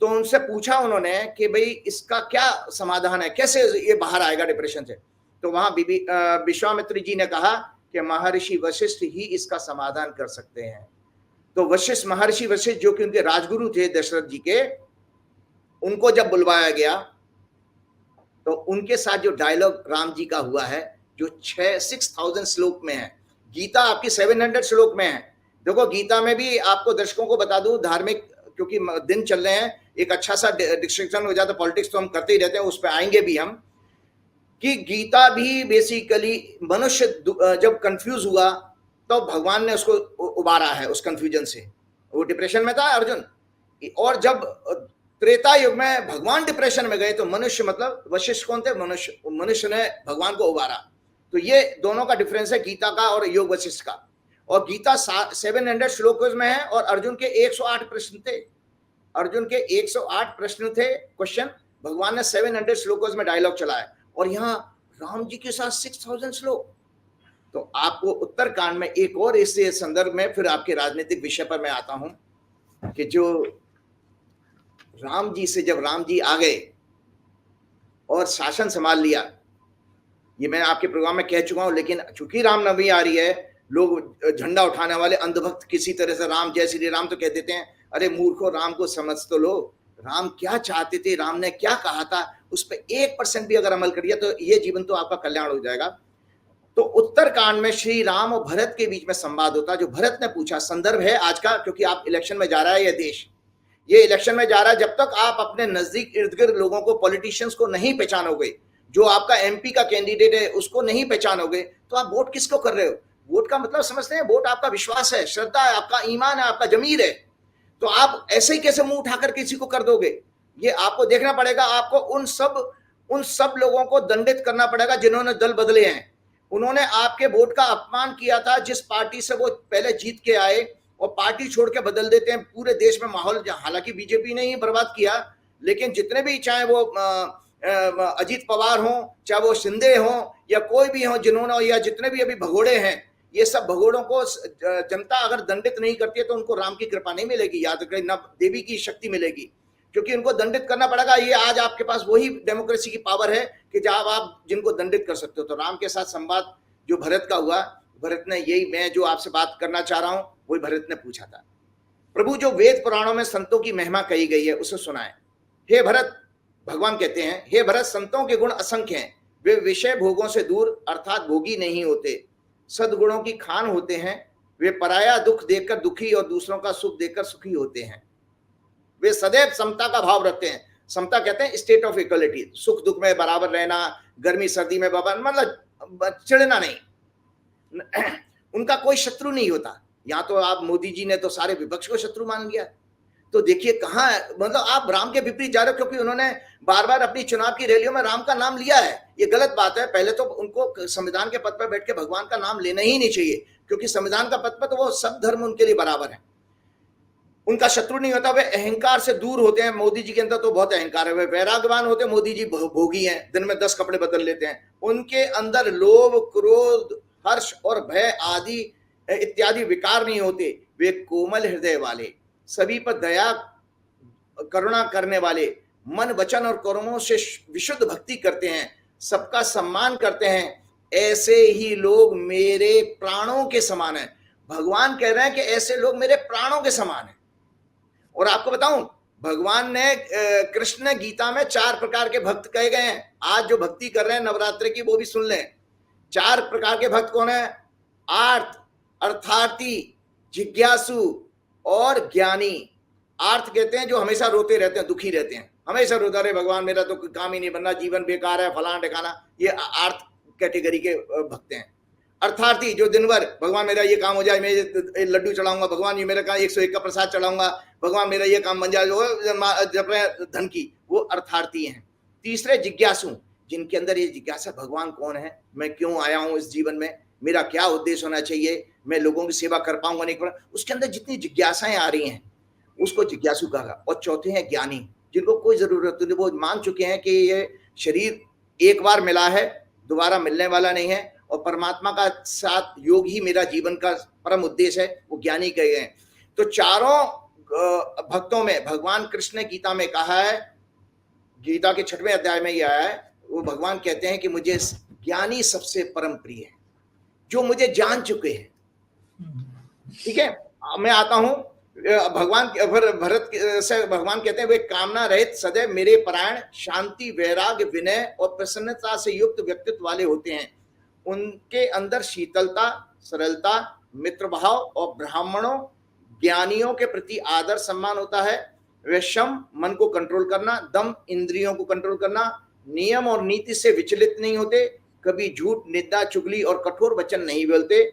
तो उनसे पूछा उन्होंने कि भाई इसका क्या समाधान है, कैसे ये बाहर आएगा डिप्रेशन से। तो वहां विश्वामित्र जी ने कहा कि महर्षि वशिष्ठ ही इसका समाधान कर सकते हैं। तो महर्षि वशिष्ठ जो कि उनके राजगुरु थे दशरथ जी के, उनको जब बुलवाया गया तो उनके साथ जो डायलॉग राम जी का हुआ है, जो 6000 श्लोक में है, गीता आपकी 700 श्लोक में है। देखो गीता में भी आपको दर्शकों को बता दूं, धार्मिक क्योंकि दिन चल रहे हैं, एक अच्छा सा डिस्ट्रक्शन हो जाता, पॉलिटिक्स तो हम करते ही रहते हैं, उस पर आएंगे भी हम, कि गीता भी बेसिकली मनुष्य जब कंफ्यूज हुआ तो भगवान ने उसको उबारा है उस कंफ्यूजन से। वो डिप्रेशन में था अर्जुन, और जब त्रेता युग में भगवान डिप्रेशन में गए तो मनुष्य, मतलब वशिष्ठ कौन थे? मनुष्य ने भगवान को उबारा। तो ये दोनों का डिफरेंस है गीता का और योग वशिष्ठ का। और गीता 700 श्लोकों में है, और अर्जुन के 108 प्रश्न थे। अर्जुन के 108 प्रश्न थे, क्वेश्चन, भगवान ने 700 श्लोकों में डायलॉग चलाया, और यहाँ राम जी के साथ 6000 श्लोक। तो आपको उत्तरकांड में एक और इस संदर्भ में फिर आपके राजनीतिक विषय पर मैं आता हूं, कि जो राम जी से जब राम जी आ गए और शासन संभाल लिया, ये मैं आपके प्रोग्राम में कह चुका हूं, लेकिन चूंकि रामनवमी आ रही है, लोग झंडा उठाने वाले अंधभक्त किसी तरह से राम जय श्री राम तो कह देते हैं। अरे मूर्खों, राम को समझ तो लो, राम क्या चाहते थे, राम ने क्या कहा था, उस पर 1% भी अगर अमल करिए तो ये जीवन तो आपका कल्याण हो जाएगा। तो उत्तरकांड में श्री राम और भरत के बीच में संवाद होता, जो भरत ने पूछा, संदर्भ है आज का, क्योंकि आप इलेक्शन में जा रहा है, यह देश ये इलेक्शन में जा रहा है। जब तक आप अपने नजदीक इर्द गिर्द लोगों को, पॉलिटिशियंस को नहीं पहचानोगे, जो आपका एमपी का कैंडिडेट है उसको नहीं पहचानोगे, तो आप वोट किसको कर रहे हो? वोट का मतलब समझते हैं? वोट आपका विश्वास है, श्रद्धा है, आपका ईमान है, आपका जमीर है। तो आप ऐसे ही कैसे मुंह उठाकर किसी को कर दोगे? ये आपको देखना पड़ेगा। आपको उन सब लोगों को दंडित करना पड़ेगा जिन्होंने दल बदले हैं। उन्होंने आपके वोट का अपमान किया था। जिस पार्टी से वो पहले जीत के आए और पार्टी छोड़ के बदल देते हैं, पूरे देश में माहौल, हालांकि बीजेपी ने ही बर्बाद किया, लेकिन जितने भी, चाहे वो अजीत पवार हो, चाहे वो शिंदे हो, या कोई भी हो, जिन्होंने, या जितने भी अभी भगोड़े हैं, ये सब भगोड़ों को जनता अगर दंडित नहीं करती है तो उनको राम की कृपा नहीं मिलेगी, याद रखें, न देवी की शक्ति मिलेगी, क्योंकि उनको दंडित करना पड़ेगा। ये आज आपके पास वही डेमोक्रेसी की पावर है कि जब आप जिनको दंडित कर सकते हो। तो राम के साथ संवाद जो भरत का हुआ, भरत ने यही, मैं जो आपसे बात करना चाह रहा हूं, वही भरत ने पूछा था। प्रभु, जो वेद पुराणों में संतों की महिमा कही गई है उसे सुनाए। हे भरत, भगवान कहते हैं, हे भरत, संतों के गुण असंख्य हैं। वे विषय भोगों से दूर अर्थात भोगी नहीं होते, सद्गुणों की खान होते हैं। वे पराया दुख देखकर दुखी और दूसरों का सुख देखकर सुखी होते हैं। वे सदैव समता का भाव रखते हैं। समता कहते हैं स्टेट ऑफ इक्वलिटी, सुख दुख में बराबर रहना, गर्मी सर्दी में बराबर, मतलब चिढ़ना नहीं। उनका कोई शत्रु नहीं होता। यहाँ तो आप, मोदी जी ने तो सारे विपक्ष को शत्रु मान लिया। तो देखिए कहाँ, मतलब आप राम के विपरीत जा रहे हो, क्योंकि उन्होंने बार बार अपनी चुनाव की रैलियों में राम का नाम लिया है। ये गलत बात है। पहले तो उनको संविधान के पद पर बैठ के भगवान का नाम लेना ही नहीं चाहिए, क्योंकि संविधान का पद पर तो वो सब धर्म उनके लिए बराबर है, उनका शत्रु नहीं होता। वे अहंकार से दूर होते हैं। मोदी जी के अंदर तो बहुत अहंकार है। वे वैराग्यवान होते हैं। मोदी जी भोगी हैं, दिन में 10 कपड़े बदल लेते हैं। उनके अंदर लोभ, क्रोध, हर्ष और भय आदि इत्यादि विकार नहीं होते। वे कोमल हृदय वाले, सभी पर दया करुणा करने वाले, मन वचन और कर्मों से विशुद्ध भक्ति करते हैं, सबका सम्मान करते हैं। ऐसे ही लोग मेरे प्राणों के समान हैं। भगवान कह रहे हैं कि ऐसे लोग मेरे प्राणों के समान हैं। और आपको बताऊं, भगवान ने, कृष्ण ने गीता में 4 प्रकार के भक्त कहे गए हैं। आज जो भक्ति कर रहे हैं नवरात्रि की, वो भी सुन लें। 4 प्रकार के भक्त कौन है? आर्त, अर्थार्थी, जिज्ञासु और ज्ञानी। आर्त कहते हैं जो हमेशा रोते रहते हैं, दुखी रहते हैं, हमेशा रोता रहे, भगवान मेरा तो काम ही नहीं बनना, जीवन बेकार है, फलाना ठिकाना। ये आर्त कैटेगरी के भक्त हैं। अर्थार्थी, जो दिन भर भगवान मेरा ये काम हो जाए, मैं लड्डू चढ़ाऊंगा, भगवान ये मेरा काम 101 का प्रसाद चढ़ाऊंगा, भगवान मेरा ये काम बन जाए, जब धन की, वो अर्थार्थी हैं। तीसरे जिज्ञासु, जिनके अंदर ये जिज्ञासा, भगवान कौन है, मैं क्यों आया हूं इस जीवन में, मेरा क्या उद्देश्य होना चाहिए, मैं लोगों की सेवा कर पाऊंगा नहीं, उसके अंदर जितनी जिज्ञासाएं आ रही हैं उसको जिज्ञासु कहा। और चौथे हैं ज्ञानी, जिनको कोई जरूरत नहीं, वो मान चुके हैं कि ये शरीर एक बार मिला है, दोबारा मिलने वाला नहीं है, और परमात्मा का साथ योग ही मेरा जीवन का परम उद्देश्य है। वो ज्ञानी कहे गए। तो चारों भक्तों में भगवान कृष्ण ने गीता में कहा है, गीता के 6वें अध्याय में ये आया है, वो भगवान कहते हैं कि मुझे ज्ञानी सबसे परम प्रिय है, जो मुझे जान चुके हैं। ठीक है, मैं आता हूं भगवान भरत से। भगवान कहते हैं वे कामना रहित, सदैव मेरे परायण, शांति, वैराग्य, विनय और प्रसन्नता से युक्त व्यक्तित्व वाले होते हैं। उनके अंदर शीतलता, सरलता, मित्र भाव और ब्राह्मणों, ज्ञानियों के प्रति आदर सम्मान होता है। वे शम, मन को कंट्रोल करना, दम, इंद्रियों को कंट्रोल करना, नियम और नीति से विचलित नहीं होते, कभी झूठ, निंदा, चुगली और कठोर वचन नहीं बोलते।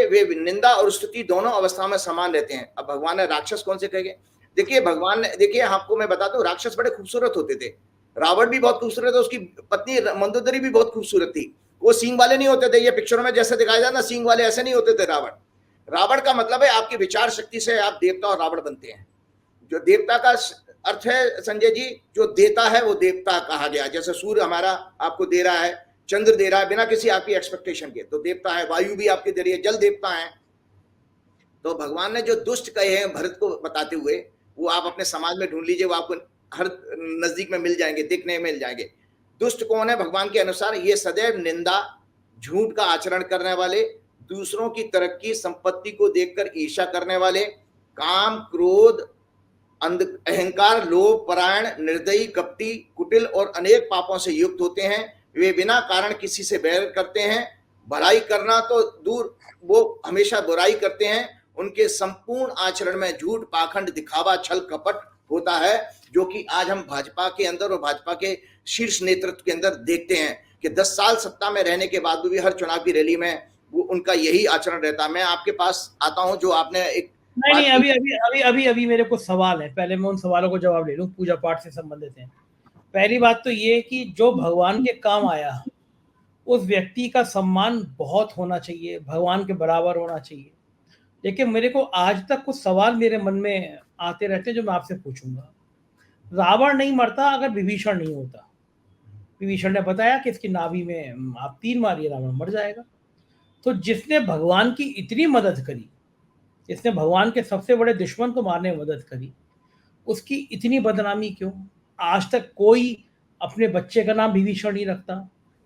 वे निंदा और स्तुति दोनों अवस्था में समान रहते हैं। अब भगवान ने राक्षस कौन से कहे? देखिए भगवान ने, देखिए आपको मैं बताता हूँ, राक्षस बड़े खूबसूरत होते थे। रावण भी बहुत खूबसूरत है, उसकी पत्नी मंदोदरी भी बहुत खूबसूरत थी। वो सींग वाले नहीं होते थे, ये पिक्चरों में जैसे दिखाया जाता ना, सींग वाले ऐसे नहीं होते थे रावण का मतलब है आपकी विचार शक्ति से आप देवता और रावण बनते हैं। जो देवता का अर्थ है संजय जी, जो देता है वो देवता कहा गया। जैसे सूर्य हमारा आपको दे रहा है, चंद्र दे रहा है बिना किसी आपकी एक्सपेक्टेशन के, तो देवता है। वायु भी आपकी दे रही है, जल देवता है। तो भगवान ने जो दुष्ट कहे हैं भरत को बताते हुए, वो आप अपने समाज में ढूंढ लीजिए, वो आपको हर नजदीक में मिल जाएंगे, दिखने मिल जाएंगे। दुष्ट कौन है भगवान के अनुसार? ये सदैव निंदा, झूठ का आचरण करने वाले, दूसरों की तरक्की, संपत्ति को देखकर ईर्ष्या करने वाले, काम, क्रोध, अहंकार, लोभ, परायण, निर्दयी, कपटी, कुटिल और अनेक पापों से युक्त होते हैं। वे बिना कारण किसी से बैर करते हैं, भलाई करना तो दूर, वो हमेशा बुराई करते हैं। उनके संपूर्ण आचरण में झूठ, पाखंड, दिखावा, छल, कपट होता है, जो कि आज हम भाजपा के अंदर और भाजपा के शीर्ष नेतृत्व के अंदर देखते हैं कि 10 साल सत्ता में रहने के बाद भी हर चुनाव की रैली में वो उनका यही आचरण रहता है। मैं आपके पास आता हूँ, जो आपने एक नहीं बात नहीं, की। अभी मेरे को सवाल है, पहले मैं उन सवालों को जवाब ले लूं, पूजा पाठ से संबंधित है। पहली बात तो ये कि जो भगवान के काम आया, उस व्यक्ति का सम्मान बहुत होना चाहिए, भगवान के बराबर होना चाहिए। लेकिन मेरे को आज तक कुछ सवाल मेरे मन में आते रहते हैं जो मैं आपसे पूछूंगा। रावण नहीं मरता अगर विभीषण नहीं होता। विभीषण ने बताया कि इसकी नाभि में आप तीर मारिए, रावण मर जाएगा। तो जिसने भगवान की इतनी मदद करी, जिसने भगवान के सबसे बड़े दुश्मन को मारने में मदद करी, उसकी इतनी बदनामी क्यों? आज तक कोई अपने बच्चे का नाम विभीषण नहीं रखता।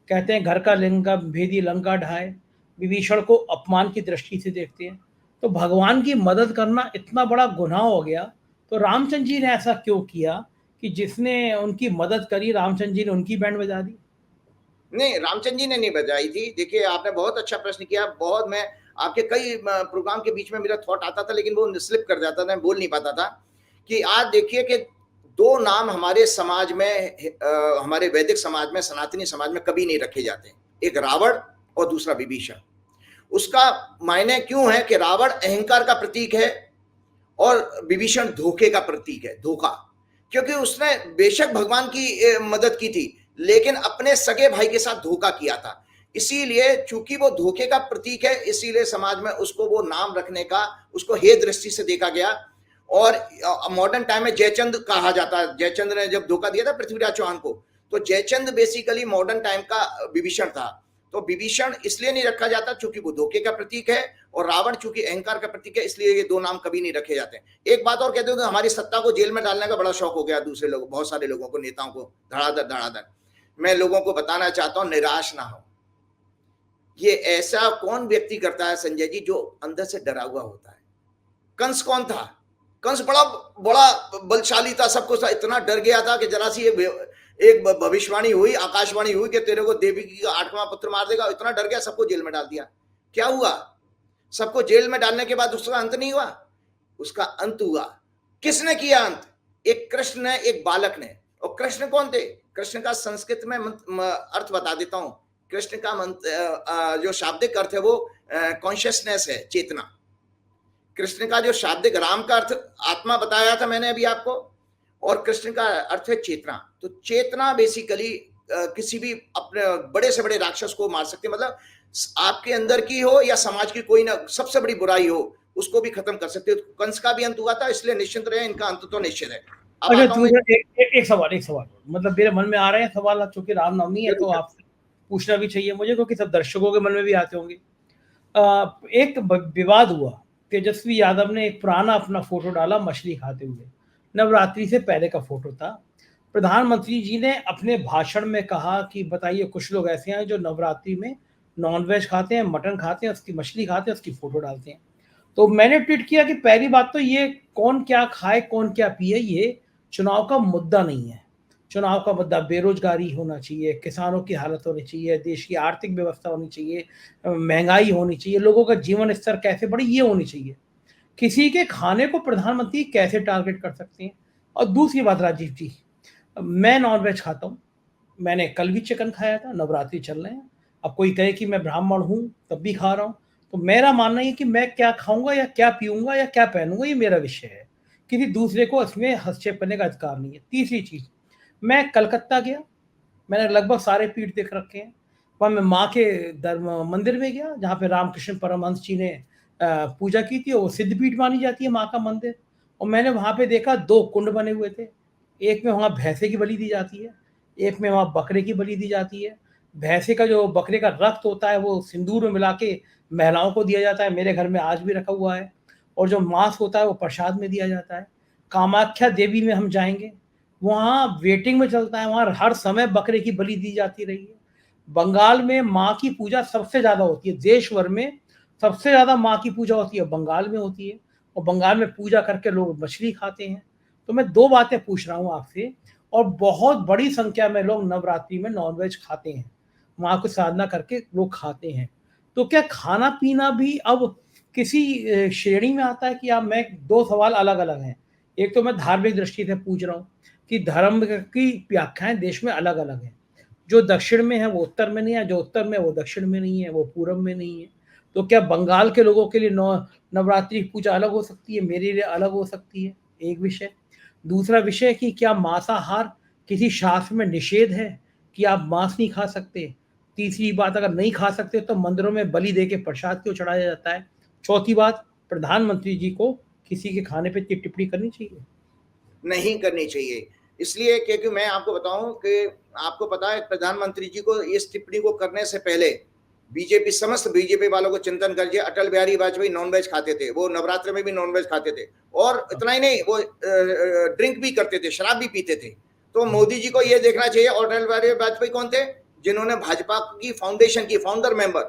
कहते हैं घर का लंका भेदी लंका ढाए, विभीषण को अपमान की दृष्टि से देखते हैं। तो भगवान की मदद करना इतना बड़ा गुनाह हो गया, तो रामचंद्र जी ने ऐसा क्यों किया कि जिसने उनकी मदद करी, रामचंद्र जी ने उनकी बैंड बजा दी? नहीं, रामचंद्र जी ने नहीं बजाई थी। देखिए, आपने बहुत अच्छा प्रश्न किया। बहुत मैं आपके कई प्रोग्राम के बीच में मेरा थॉट आता था, लेकिन वो स्लिप कर जाता था, मैं बोल नहीं पाता था। कि आज देखिए कि 2 नाम हमारे समाज में हमारे वैदिक समाज में, सनातनी समाज में कभी नहीं रखे जाते। एक रावण और दूसरा विभीषण। उसका मायने क्यों है कि रावण अहंकार का प्रतीक है और विभीषण धोखे का प्रतीक है, धोखा। क्योंकि उसने बेशक भगवान की मदद की थी, लेकिन अपने सगे भाई के साथ धोखा किया था। इसीलिए चूंकि वो धोखे का प्रतीक है, इसीलिए समाज में उसको वो नाम रखने का, उसको हे दृष्टि से देखा गया। और मॉडर्न टाइम में जयचंद कहा जाता है। जयचंद ने जब धोखा दिया था पृथ्वीराज चौहान को, तो जयचंद बेसिकली मॉडर्न टाइम का विभीषण था। तो विभीषण इसलिए नहीं रखा जाता चूंकि वो धोखे का प्रतीक है, और रावण चूंकि अहंकार का प्रतीक है, इसलिए ये 2 नाम कभी नहीं रखे जाते। एक बात और कहते हो कि हमारी सत्ता को जेल में डालने का बड़ा शौक हो गया दूसरे लोग, बहुत सारे लोगों को, नेताओं को, धड़ाधड़ धड़ाधड़। मैं लोगों को बताना चाहता हूं, निराश ना हो। ये ऐसा कौन व्यक्ति करता है संजय जी जो अंदर से डरा हुआ होता है? कंस कौन था? कंस बड़ा बड़ा बलशाली था, सबको इतना डर गया था कि जरा सी एक भविष्यवाणी हुई, आकाशवाणी हुई कि तेरे को देवी का 8वां पुत्र मार देगा, इतना डर गया, सबको जेल में डाल दिया। क्या हुआ? सबको जेल में डालने के बाद उसका अंत नहीं हुआ, उसका अंत हुआ। किसने किया अंत? एक कृष्ण ने, एक बालक ने। और कृष्ण कौन थे? कृष्ण का संस्कृत में अर्थ बता देता हूं। कृष्ण का जो शाब्दिक अर्थ है वो कॉन्शियसनेस है, चेतना। कृष्ण का जो शाब्दिक, राम का अर्थ आत्मा बताया था मैंने अभी आपको, और कृष्ण का अर्थ है चेतना। तो चेतना बेसिकली किसी भी अपने बड़े से बड़े राक्षस को मार सकते, मतलब आपके अंदर की हो या समाज की कोई ना सबसे बड़ी बुराई हो, उसको भी खत्म कर सकते हो। कंस का भी अंत हुआ था, इसलिए निश्चिंत रहे, इनका अंत तो निश्चित है। अब अच्छा, आता हूं मैं। एक सवाल, मतलब मेरे मन में आ रहे हैं सवाल, चूंकि रामनवमी है तो आपसे पूछना भी चाहिए मुझे, क्योंकि सब दर्शकों के मन में भी आते होंगे। एक विवाद हुआ, तेजस्वी यादव ने एक पुराना अपना फोटो डाला मछली खाते हुए, नवरात्रि से पहले का फोटो था। प्रधानमंत्री जी ने अपने भाषण में कहा कि बताइए, कुछ लोग ऐसे हैं जो नवरात्रि में नॉनवेज खाते हैं, मटन खाते हैं, उसकी मछली खाते हैं, उसकी फोटो डालते हैं। तो मैंने ट्वीट किया कि पहली बात तो ये कौन क्या खाए, कौन क्या पिए, ये चुनाव का मुद्दा नहीं है। चुनाव का मुद्दा बेरोजगारी होना चाहिए, किसानों की हालत होनी चाहिए, देश की आर्थिक व्यवस्था होनी चाहिए, महंगाई होनी चाहिए, लोगों का जीवन स्तर कैसे बढ़े, ये होनी चाहिए। किसी के खाने को प्रधानमंत्री कैसे टारगेट कर सकते हैं? और दूसरी बात राजीव जी, मैं नॉनवेज खाता हूँ, मैंने कल भी चिकन खाया था, नवरात्रि चल रहे हैं। अब कोई कहे कि मैं ब्राह्मण हूँ तब भी खा रहा हूँ, तो मेरा मानना है कि मैं क्या खाऊंगा या क्या पीऊंगा या क्या पहनूंगा, ये मेरा विषय है। किसी दूसरे को इसमें हस्तक्षेप करने का अधिकार नहीं है। तीसरी चीज, मैं कलकत्ता गया, मैंने लगभग सारे पीठ देख रखे हैं। वहाँ मैं माँ के धर्म मंदिर में गया, जहाँ पे रामकृष्ण परमहंस जी ने पूजा की थी, वो सिद्धपीठ मानी जाती है माँ का मंदिर। और मैंने वहाँ पे देखा 2 कुंड बने हुए थे। एक में वहाँ भैंसे की बलि दी जाती है, एक में वहाँ बकरे की बलि दी जाती है। भैंसे का जो बकरे का रक्त होता है वो सिंदूर में मिला के महिलाओं को दिया जाता है, मेरे घर में आज भी रखा हुआ है। और जो मांस होता है वो प्रसाद में दिया जाता है। कामाख्या देवी में हम जाएंगे, वहाँ वेटिंग में चलता है, वहाँ हर समय बकरे की बलि दी जाती रही है। बंगाल में माँ की पूजा सबसे ज्यादा होती है, देश भर में सबसे ज्यादा माँ की पूजा होती है बंगाल में होती है। और बंगाल में पूजा करके लोग मछली खाते हैं। तो मैं 2 बातें पूछ रहा हूँ आपसे, और बहुत बड़ी संख्या में लोग नवरात्रि में नॉनवेज खाते हैं, माँ को साधना करके लोग खाते हैं। तो क्या खाना पीना भी अब किसी श्रेणी में आता है कि आप, मैं 2 सवाल अलग अलग हैं। एक तो मैं धार्मिक दृष्टि से पूछ रहा हूँ कि धर्म की व्याख्याएं देश में अलग अलग हैं। जो दक्षिण में है वो उत्तर में नहीं है, जो उत्तर में वो दक्षिण में नहीं है, वो पूर्व में नहीं है। तो क्या बंगाल के लोगों के लिए नवरात्रि पूजा अलग हो सकती है, मेरे लिए अलग हो सकती है? एक विषय। दूसरा विषय कि क्या मांसाहार किसी शास्त्र में निषेध है कि आप मांस नहीं खा सकते? तीसरी बात, अगर नहीं खा सकते तो मंदिरों में बलि दे के प्रसाद क्यों चढ़ाया जाता है? चौथी बात, प्रधानमंत्री जी को किसी के खाने पे टिप्पणी करनी चाहिए? नहीं करनी चाहिए। इसलिए क्योंकि मैं आपको बताऊं कि आपको पता है प्रधानमंत्री जी को इस टिप्पणी को करने से पहले बीजेपी, समस्त बीजेपी वालों को चिंतन करिए, अटल बिहारी वाजपेयी नॉनवेज खाते थे, वो नवरात्र में भी नॉनवेज खाते थे और इतना ही नहीं, वो ड्रिंक भी करते थे, शराब भी पीते थे। तो मोदी जी को ये देखना चाहिए। और अटल बिहारी वाजपेयी कौन थे? जिन्होंने भाजपा की फाउंडेशन की फाउंडर मेंबर,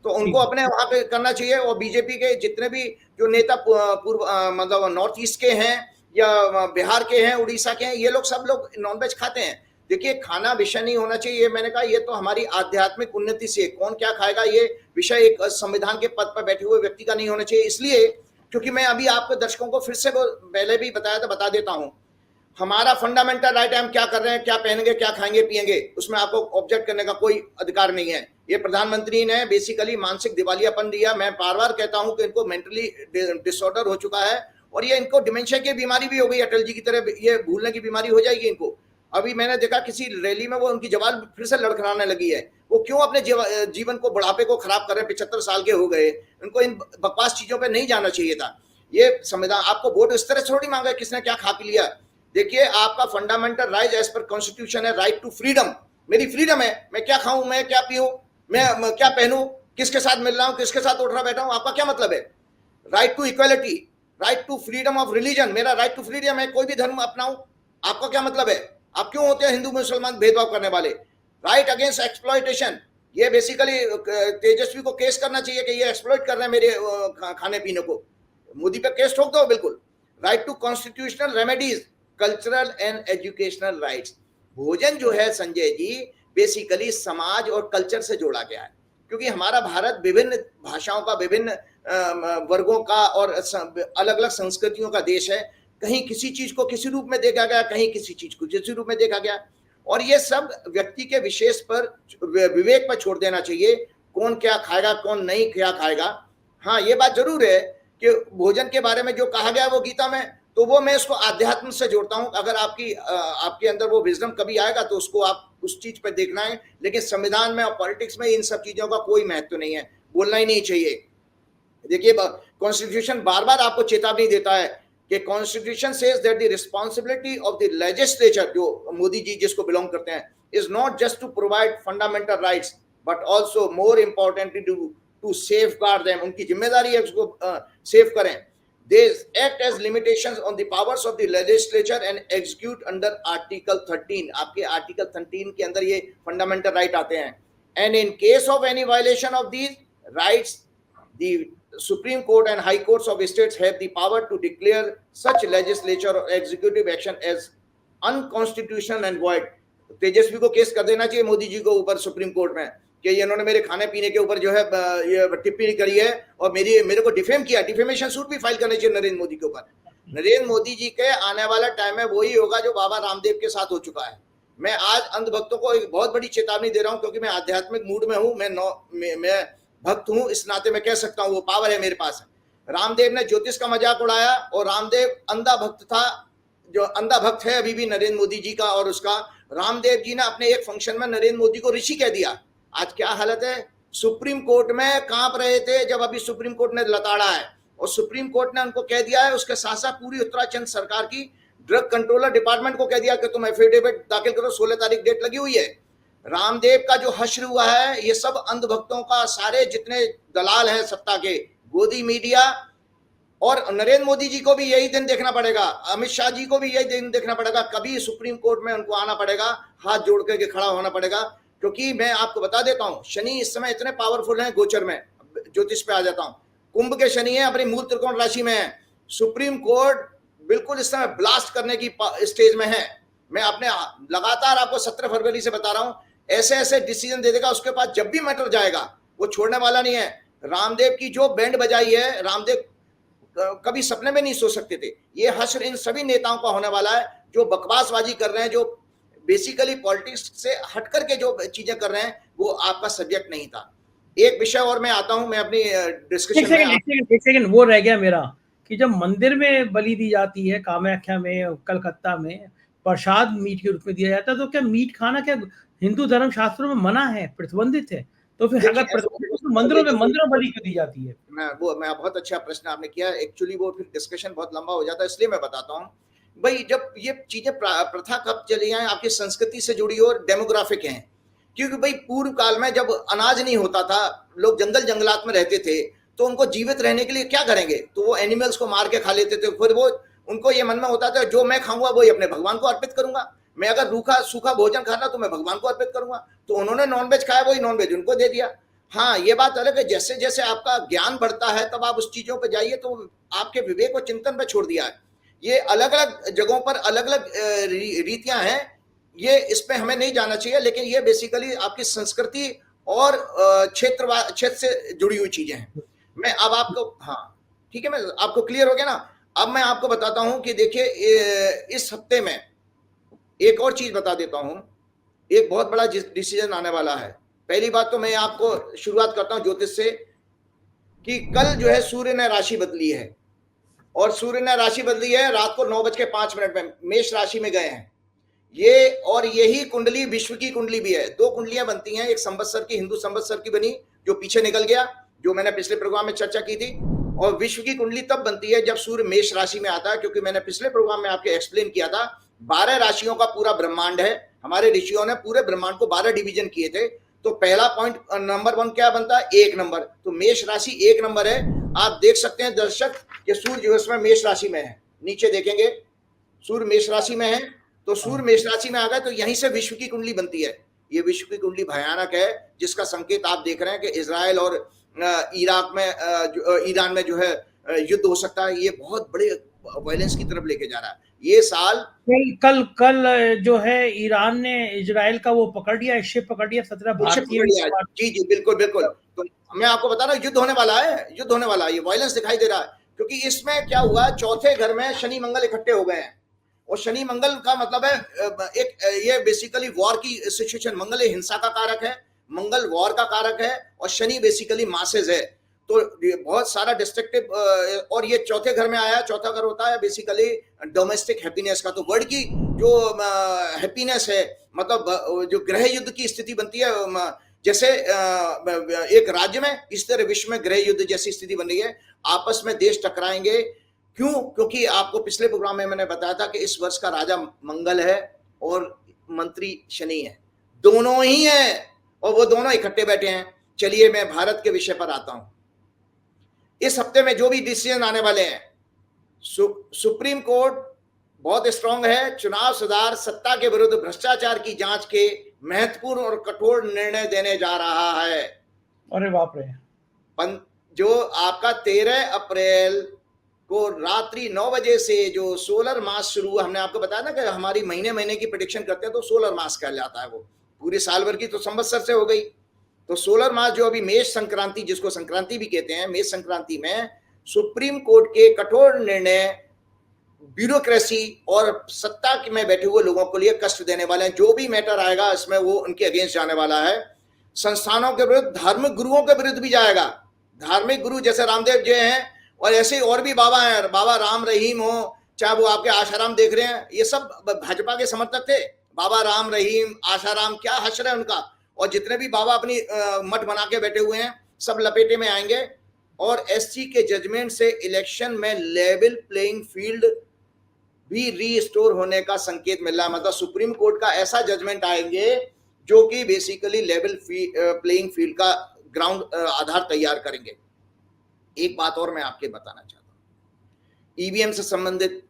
तो उनको अपने वहां पे करना चाहिए। और बीजेपी के जितने भी जो नेता पूर्व मतलब नॉर्थ ईस्ट के हैं या बिहार के हैं, उड़ीसा के हैं, ये लोग सब लोग नॉनवेज खाते हैं। देखिए, खाना विषय नहीं होना चाहिए। मैंने कहा ये तो हमारी आध्यात्मिक उन्नति से, कौन क्या खाएगा ये विषय एक संविधान के पद पर बैठे हुए व्यक्ति का नहीं होना चाहिए। इसलिए क्योंकि मैं अभी आपको दर्शकों को फिर से पहले भी बताया था, बता देता हूं, हमारा फंडामेंटल राइट है, हम क्या कर रहे हैं, क्या पहनेंगे, क्या खाएंगे पिएंगे, उसमें आपको ऑब्जेक्ट करने का कोई अधिकार नहीं है। ये प्रधानमंत्री ने बेसिकली मानसिक दिवालियापन दिया। मैं बार बार कहता हूं कि इनको मेंटली डिसऑर्डर हो चुका है और ये इनको डिमेंशिया की बीमारी भी हो गई, अटल जी की तरह ये भूलने की बीमारी हो जाएगी इनको। अभी मैंने देखा किसी रैली में वो उनकी जवान फिर से लड़खड़ाने लगी है। वो क्यों अपने जीवन को, बुढ़ापे को खराब कर रहे हैं? 75 साल के हो गए, उनको इन बकवास चीजों पे नहीं जाना चाहिए था। ये संविधान आपको वोट इस तरह से थोड़ी मांगा किसने क्या खा पी लिया। देखिए, आपका फंडामेंटल राइट एज पर कॉन्स्टिट्यूशन है राइट टू फ्रीडम। मेरी फ्रीडम है, मैं क्या खाऊं, मैं क्या पीऊं, मैं क्या पहनूं, किसके साथ मिल रहा हूं, किसके साथ उठ रहा बैठा हूं, आपका क्या मतलब है? Right to equality, right to freedom of religion, मेरा राइट टू फ्रीडम है, कोई भी धर्म अपनाऊं, आपका क्या मतलब है? आप क्यों होते हैं हिंदू मुसलमान भेदभाव करने वाले? राइट अगेंस्ट एक्सप्लॉयटेशन, ये बेसिकली तेजस्वी को केस करना चाहिए कि ये एक्सप्लॉइट कर रहे हैं मेरे खाने पीने को। मोदी पे केस ठोक दो बिल्कुल। Right to constitutional remedies, cultural and educational rights. भोजन जो है संजय जी, बेसिकली समाज और कल्चर से जोड़ा गया है, क्योंकि हमारा भारत विभिन्न भाषाओं का, विभिन्न वर्गों का और अलग अलग संस्कृतियों का देश है। कहीं किसी चीज को किसी रूप में देखा गया, कहीं किसी चीज को किसी रूप में देखा गया, और ये सब व्यक्ति के विशेष पर, विवेक पर छोड़ देना चाहिए, कौन क्या खाएगा, कौन नहीं क्या खाएगा। हाँ, ये बात जरूर है कि भोजन के बारे में जो कहा गया वो गीता में, तो वो मैं इसको आध्यात्म से जोड़ता हूं। अगर आपके अंदर वो विजडम कभी आएगा तो उसको आप उस चीज पर देखना है, लेकिन संविधान में और पॉलिटिक्स में इन सब चीजों का कोई महत्व नहीं है, बोलना ही नहीं चाहिए। देखिए, कॉन्स्टिट्यूशन बार बार आपको चेतावनी देता है कि constitution says that the responsibility of the legislature, जो मोदी जी जिसको बिलोंग करते हैं, is not just to provide fundamental rights but also more importantly to safeguard them. उनकी जिम्मेदारी है उसको सेफ करें। They act as limitations on the powers of the legislature and execute under Article 13. आपके Article 13 के अंदर ये fundamental right आते हैं। And in case of any violation of these rights, the Supreme Court and High Courts of states have the power to declare such legislature or executive action as unconstitutional and void. तेजस्वी को case कर देना चाहिए मोदी जी को ऊपर supreme court में कि इन्होंने मेरे खाने पीने के ऊपर जो है ये टिप्पणी करी है और मेरे को डिफेम किया। डिफेमेशन सूट भी फाइल करना चाहिए नरेंद्र मोदी के ऊपर। नरेंद्र मोदी जी के आने वाला टाइम में वही होगा जो बाबा रामदेव के साथ हो चुका है। मैं आज अंधभक्तों को एक बहुत बड़ी चेतावनी दे रहा हूं, क्योंकि मैं आध्यात्मिक मूड में हूं, मैं भक्त हूं, इस नाते मैं कह सकता हूं, वो पावर है मेरे पास है। रामदेव ने ज्योतिष का मजाक उड़ाया और रामदेव अंधा भक्त था, जो अंधा भक्त है अभी भी नरेंद्र मोदी जी का और उसका। रामदेव जी ने अपने एक फंक्शन में नरेंद्र मोदी को ऋषि कह दिया। आज क्या हालत है? सुप्रीम कोर्ट में कांप रहे थे जब अभी सुप्रीम कोर्ट ने लताड़ा है, और सुप्रीम कोर्ट ने उनको कह दिया है, उसके साथ साथ पूरी उत्तराखंड सरकार की ड्रग कंट्रोलर डिपार्टमेंट को कह दिया कि तुम एफिडेविट दाखिल करो, 16 तारीख डेट लगी हुई है। रामदेव का जो हश्र हुआ है, ये सब अंधभक्तों का, सारे जितने दलाल हैं सत्ता के, गोदी मीडिया, और नरेंद्र मोदी जी को भी यही दिन देखना पड़ेगा, अमित शाह जी को भी यही दिन देखना पड़ेगा। कभी सुप्रीम कोर्ट में उनको आना पड़ेगा, हाथ जोड़ करके खड़ा होना पड़ेगा। क्योंकि मैं आपको बता देता हूं, शनि इस समय इतने पावरफुल हैं गोचर में, ज्योतिष पे आ जाता हूं, कुंभ के शनि है, अपनी मूल त्रिकोण राशि में है। सुप्रीम कोर्ट बिल्कुल इस समय ब्लास्ट करने की स्टेज में है। मैं अपने लगातार आपको 17 फरवरी से बता रहा हूं, ऐसे ऐसे डिसीजन दे देगा, उसके पास जब भी मैटर जाएगा वो छोड़ने वाला नहीं है। रामदेव की जो बैंड बजाई है, रामदेव कभी सपने में नहीं सोच सकते थे। ये हश्र इन सभी नेताओं का होने वाला है जो बकवासबाजी कर रहे हैं, जो बेसिकली पॉलिटिक्स से हटकर के जो चीजें कर रहे हैं, वो आपका सब्जेक्ट नहीं था। एक विषय और मैं आता हूं, मैं अपनी डिस्कशन में एक सेकंड वो रह गया मेरा कि जब मंदिर में बलि दी जाती है कामाख्या में, कलकत्ता में प्रसाद मीट के रूप में दिया जाता है, तो क्या मीट खाना क्या हिंदू धर्म शास्त्रों में मना है, प्रतिबंधित है? तो फिर अगर देखिए प्रतिबंधित है तो मंदिरों में बलि क्यों दी जाती है? मैं बहुत अच्छा प्रश्न आपने किया। एक्चुअली वो फिर डिस्कशन बहुत लंबा हो जाता है, इसलिए मैं बताता हूँ। भाई जब ये चीजें प्रथा कब चली आए, आपकी संस्कृति से जुड़ी और डेमोग्राफिक हैं। क्योंकि भाई पूर्व काल में जब अनाज नहीं होता था, लोग जंगल जंगलात में रहते थे, तो उनको जीवित रहने के लिए क्या करेंगे, तो वो एनिमल्स को मार के खा लेते थे। फिर वो उनको ये मन में होता था जो मैं खाऊंगा वही अपने भगवान को अर्पित करूंगा, मैं अगर रूखा सूखा भोजन खाना तो मैं भगवान को अर्पित करूंगा। तो उन्होंने नॉनवेज खाया, वही नॉनवेज उनको दे दिया। हाँ, ये बात अलग है, जैसे जैसे आपका ज्ञान बढ़ता है तब आप उस चीजों पे जाइए, तो आपके विवेक और चिंतन पे छोड़ दिया है। ये अलग अलग जगहों पर अलग अलग रीतियां हैं, ये इस पे हमें नहीं जाना चाहिए, लेकिन ये बेसिकली आपकी संस्कृति और क्षेत्र से जुड़ी हुई चीजें हैं। मैं अब आपको, हाँ ठीक है, मैं आपको क्लियर हो गया ना। अब मैं आपको बताता हूं कि देखिए इस हफ्ते में एक और चीज बता देता हूं, एक बहुत बड़ा डिसीजन आने वाला है। पहली बात तो मैं आपको शुरुआत करता हूं ज्योतिष से, कि कल जो है सूर्य ने राशि बदली है, और सूर्य ने राशि बदली है रात को 9:05 में मेष राशि में गए हैं ये। और यही कुंडली विश्व की कुंडली भी है। दो कुंडलियां बनती हैं, एक संवत्सर की, हिंदू संवत्सर की बनी, जो पीछे निकल गया, जो मैंने पिछले प्रोग्राम में चर्चा की थी। और विश्व की कुंडली तब बनती है जब सूर्य मेष राशि में आता है, क्योंकि मैंने पिछले प्रोग्राम में आपको एक्सप्लेन किया था 12 राशियों का पूरा ब्रह्मांड है। हमारे ऋषियों ने पूरे ब्रह्मांड को 12 डिवीजन किए थे। तो पहला पॉइंट नंबर 1 क्या बनता है, 1 नंबर। तो मेष राशि 1 नंबर है। आप देख सकते हैं दर्शक कि सूर्य जो है मेष राशि में है, नीचे देखेंगे सूर्य मेष राशि में है। तो सूर्य मेष राशि में आ गए, तो यहीं से विश्व की कुंडली बनती है। ये विश्व की कुंडली भयानक है, जिसका संकेत आप देख रहे हैं कि इजराइल और इराक में ईरान में जो है युद्ध हो सकता है। ये बहुत बड़े वायलेंस की तरफ लेके जा रहा है ये साल। कल कल जो है ईरान ने इजराइल का वो पकड़ लिया, शिप पकड़ लिया, 17 भारतीय। जी जी बिल्कुल बिल्कुल। तो मैं आपको बता रहा हूँ युद्ध होने वाला है, युद्ध होने वाला है, ये वायलेंस दिखाई दे रहा है। क्योंकि इसमें क्या हुआ, चौथे घर में शनि मंगल इकट्ठे हो गए हैं। और शनि मंगल का मतलब है एक ये बेसिकली वॉर की सिचुएशन। मंगल हिंसा का कारक है, मंगल वॉर का कारक है, और शनि बेसिकली मासेज है। तो बहुत सारा डिस्ट्रक्टिव, और ये चौथे घर में आया। चौथा घर होता है बेसिकली डोमेस्टिक हैप्पीनेस का। तो वर्ल्ड की जो हैप्पीनेस है, मतलब जो ग्रह युद्ध की स्थिति बनती है, जैसे एक राज्य में, इस तरह विश्व में ग्रह युद्ध जैसी स्थिति बन रही है। आपस में देश टकराएंगे। क्यों? क्योंकि आपको पिछले प्रोग्राम में मैंने बताया था कि इस वर्ष का राजा मंगल है और मंत्री शनि है, दोनों ही हैं, और वो दोनों इकट्ठे बैठे हैं। चलिए मैं भारत के विषय पर आता हूं। इस हफ्ते में जो भी डिसीजन आने वाले हैं, सुप्रीम कोर्ट बहुत स्ट्रांग है। चुनाव सुधार, सत्ता के विरुद्ध भ्रष्टाचार की जांच के महत्वपूर्ण और कठोर निर्णय देने जा रहा है। अरे बाप रे। जो आपका 13 अप्रैल को रात्रि 9 बजे से जो सोलर मास शुरू हुआ, हमने आपको बताया ना कि हमारी महीने महीने की प्रेडिक्शन करते हैं, तो सोलर मास कहलाता है। वो पूरी साल भर की तो संवत्सर से हो गई। तो सोलर मास जो अभी मेष संक्रांति, जिसको संक्रांति भी कहते हैं, मेष संक्रांति में सुप्रीम कोर्ट के कठोर निर्णय ब्यूरोक्रेसी और सत्ता में बैठे हुए लोगों के लिए कष्ट देने वाले हैं। जो भी मैटर आएगा इसमें वो उनके अगेंस्ट जाने वाला है। संस्थानों के विरुद्ध, धार्मिक गुरुओं के विरुद्ध भी जाएगा। धार्मिक गुरु जैसे रामदेव जी हैं, और ऐसे और भी बाबा हैं, बाबा राम रहीम हो, चाहे वो आपके आशाराम देख रहे हैं, ये सब भाजपा के समर्थक थे। बाबा राम रहीम, आशाराम, क्या हश्र है उनका। और जितने भी बाबा अपनी मठ बना के बैठे हुए हैं, सब लपेटे में आएंगे। और एससी के जजमेंट से इलेक्शन में लेवल प्लेइंग फील्ड भी रीस्टोर होने का संकेत मिल रहा है। मतलब सुप्रीम कोर्ट का ऐसा जजमेंट आएंगे जो कि बेसिकली लेवल प्लेइंग फील्ड का ग्राउंड आधार तैयार करेंगे। एक बात और मैं आपके बताना चाहता हूं, ईवीएम से संबंधित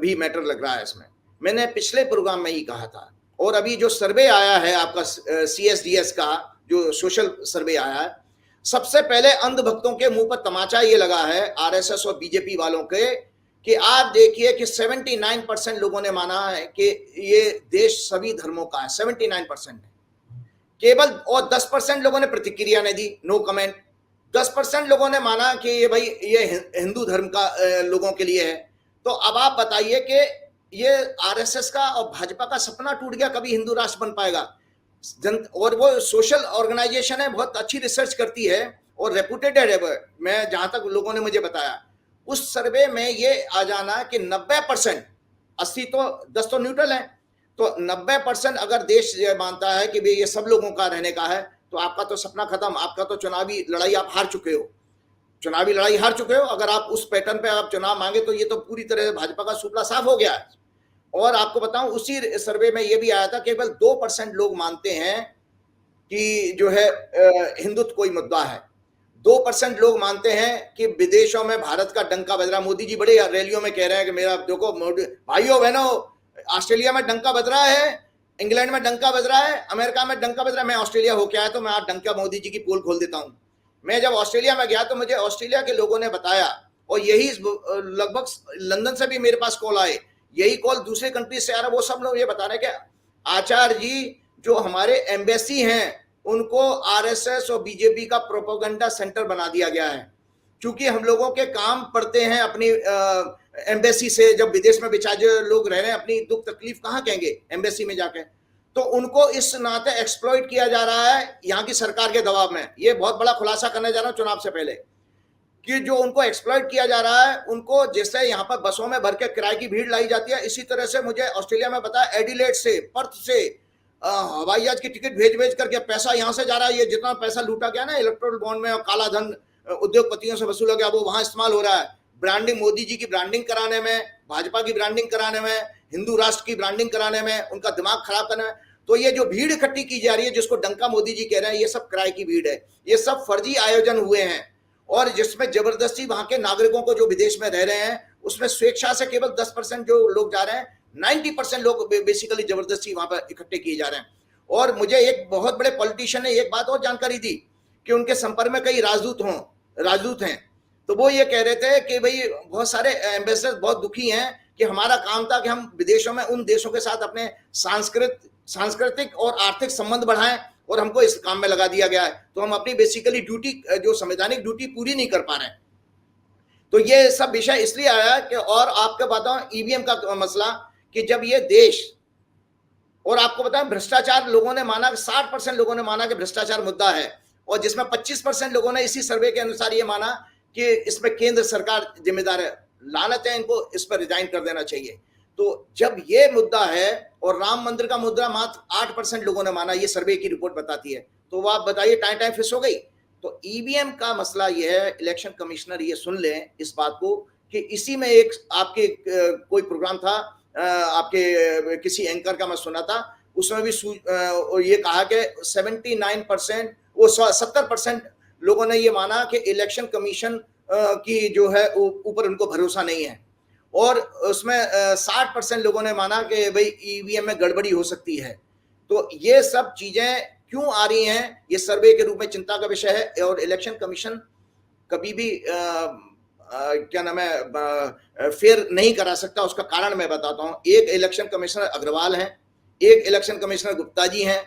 भी मैटर लग रहा है इसमें। मैंने पिछले प्रोग्राम में ही कहा था, और अभी जो सर्वे आया है आपका CSDS का, जो सोशल सर्वे आया है, सबसे पहले अंधभक्तों के मुंह पर तमाचा ये लगा है, RSS और बीजेपी वालों के, कि आप देखिए कि 79% लोगों ने माना है कि ये देश सभी धर्मों का है। 79% है केवल, और 10% लोगों ने प्रतिक्रिया ने दी, नो कमेंट। 10% लोगों ने माना कि ये भाई ये हिंदू धर्म का लोगों के लिए है। तो अब आप बताइए कि ये RSS का और भाजपा का सपना टूट गया, कभी हिंदू राष्ट्र बन पाएगा? और वो सोशल ऑर्गेनाइजेशन है, बहुत अच्छी रिसर्च करती है और रेपुटेड है। मैं जहां तक लोगों ने मुझे बताया, उस सर्वे में ये आ जाना कि 90%, 80 तो 10 तो न्यूट्रल है, तो 90% अगर देश ये मानता है कि भाई ये सब लोगों का रहने का है, तो आपका तो सपना खत्म, आपका तो चुनावी लड़ाई आप हार चुके हो, चुनावी लड़ाई हार चुके हो। अगर आप उस पैटर्न पे आप चुनाव मांगे तो ये तो पूरी तरह से भाजपा का सुपड़ा साफ हो गया है। और आपको बताऊं, उसी सर्वे में ये भी आया था, केवल 2% लोग मानते हैं कि जो है हिंदुत्व कोई मुद्दा है। 2% लोग मानते हैं कि विदेशों में भारत का डंका बज रहा। मोदी जी बड़े रैलियों में कह रहे हैं कि मेरा देखो भाइयों बहनों, ऑस्ट्रेलिया में डंका बज रहा है, इंग्लैंड में डंका बज रहा है, अमेरिका में डंका बज रहा है। मैं ऑस्ट्रेलिया होके आया तो मैं आज डंका मोदी जी की पोल खोल देता हूं। मैं जब ऑस्ट्रेलिया में गया तो मुझे ऑस्ट्रेलिया के लोगों ने बताया, और यही लगभग लंदन से भी मेरे पास कॉल आए, यही कॉल दूसरे कंट्री से आ रहा, वो सब लोग ये बता रहे हैं कि आचार्य जी जो हमारे एम्बेसी हैं उनको आरएसएस और बीजेपी का प्रोपेगेंडा सेंटर बना दिया गया है। क्योंकि हम लोगों के काम पड़ते हैं अपनी एम्बेसी से, जब विदेश में बेचारे लोग रह रहे हैं अपनी दुख तकलीफ कहाँ कहेंगे एम्बेसी में जाके, तो उनको इस नाते एक्सप्लॉइट किया जा रहा है यहाँ की सरकार के दबाव में। ये बहुत बड़ा खुलासा करने जा रहा हूँ चुनाव से पहले, कि जो उनको एक्सप्लॉइट किया जा रहा है, उनको जैसे यहाँ पर बसों में भर के किराए की भीड़ लाई जाती है, इसी तरह से मुझे ऑस्ट्रेलिया में बताया एडिलेड से, पर्थ से हवाई जहाज की टिकट भेज भेज करके पैसा यहाँ से जा रहा है। ये जितना पैसा लूटा गया ना इलेक्ट्रोल बॉन्ड में और काला धन उद्योगपतियों से वसूला गया, वो वहां इस्तेमाल हो रहा है ब्रांडिंग, मोदी जी की ब्रांडिंग कराने में, भाजपा की ब्रांडिंग कराने में, हिंदू राष्ट्र की ब्रांडिंग कराने में, उनका दिमाग खराब करने में। तो ये जो भीड़ इकट्ठी की जा रही है, जिसको डंका मोदी जी कह रहे हैं, ये सब किराए की भीड़ है, ये सब फर्जी आयोजन हुए हैं, और जिसमें जबरदस्ती वहां के नागरिकों को जो विदेश में रह रहे हैं, उसमें स्वेच्छा से केवल 10% जो लोग जा रहे हैं, 90% लोग बेसिकली जबरदस्ती वहां पर इकट्ठे किए जा रहे हैं। और मुझे एक बहुत बड़े पॉलिटिशियन ने एक बात और जानकारी दी कि उनके संपर्क में कई राजदूत हैं, तो वो ये कह रहे थे कि भाई बहुत सारे एम्बेसडर बहुत दुखी हैं कि हमारा काम था कि हम विदेशों में उन देशों के साथ अपने सांस्कृतिक और आर्थिक संबंध बढ़ाएं, और हमको इस काम में लगा दिया गया है, तो हम अपनी बेसिकली ड्यूटी, जो संवैधानिक ड्यूटी पूरी नहीं कर पा रहे हैं। तो ये सब विषय इसलिए आया कि, और आपको बताऊं ईवीएम का मसला, कि जब ये देश, और आपको बताएं भ्रष्टाचार लोगों ने माना, 60% लोगों ने माना कि भ्रष्टाचार मुद्दा है, और जिसमें 25% लोगों ने इसी सर्वे के अनुसार ये माना कि इसमें केंद्र सरकार जिम्मेदार है, लानत है इनको, इस पर रिजाइन कर देना चाहिए। तो जब ये मुद्दा है, और राम मंदिर का मुद्दा मात्र 8% लोगों ने माना, ये सर्वे की रिपोर्ट बताती है, तो वो आप बताइए टाइम फिक्स हो गई। तो ईवीएम का मसला ये है, इलेक्शन कमिश्नर ये सुन लें इस बात को, कि इसी में एक आपके कोई प्रोग्राम था, आपके किसी एंकर का मैं सुना था, उसमें भी ये कहा कि 79%, वो 70% लोगों ने ये माना कि इलेक्शन कमीशन की जो है ऊपर उनको भरोसा नहीं है, और उसमें 60% लोगों ने माना कि भाई ईवीएम में गड़बड़ी हो सकती है। तो ये सब चीजें क्यों आ रही हैं, ये सर्वे के रूप में चिंता का विषय है। और इलेक्शन कमीशन कभी भी क्या नाम है फेयर नहीं करा सकता, उसका कारण मैं बताता हूं। एक इलेक्शन कमिश्नर अग्रवाल हैं, एक इलेक्शन कमिश्नर गुप्ता जी हैं,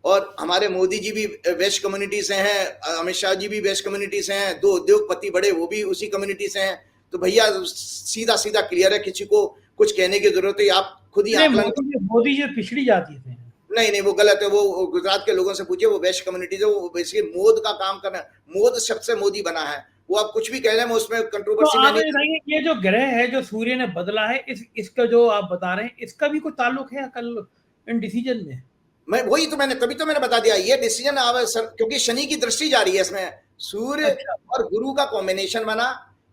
और हमारे मोदी जी भी वेस्ट कम्युनिटी से हैं, अमित शाह जी भी वेस्ट कम्युनिटी से हैं, 2 उद्योगपति बड़े वो भी उसी कम्युनिटी से हैं। तो भैया सीधा सीधा क्लियर है, किसी को कुछ कहने की जरूरत है, आप खुद ही मोदी जी पिछड़ी जाती थे। नहीं, वो गलत है, वो गुजरात के लोगों से पूछिए, वो वेस्ट कम्युनिटी से, वो बेसिकली मोद का काम करना, मोद शब्द से मोदी बना है, वो आप कुछ भी कह रहे हैं, उसमें कंट्रोवर्सी तो नहीं। ये जो ग्रह है जो सूर्य ने बदला है, इसका जो आप बता रहे हैं, इसका भी कोई ताल्लुक है कल इन डिसीजन में? मैं वही तो तभी तो मैंने बता दिया, ये डिसीजन क्योंकि शनि की दृष्टि जा रही है इसमें, सूर्य और गुरु का कॉम्बिनेशन बना,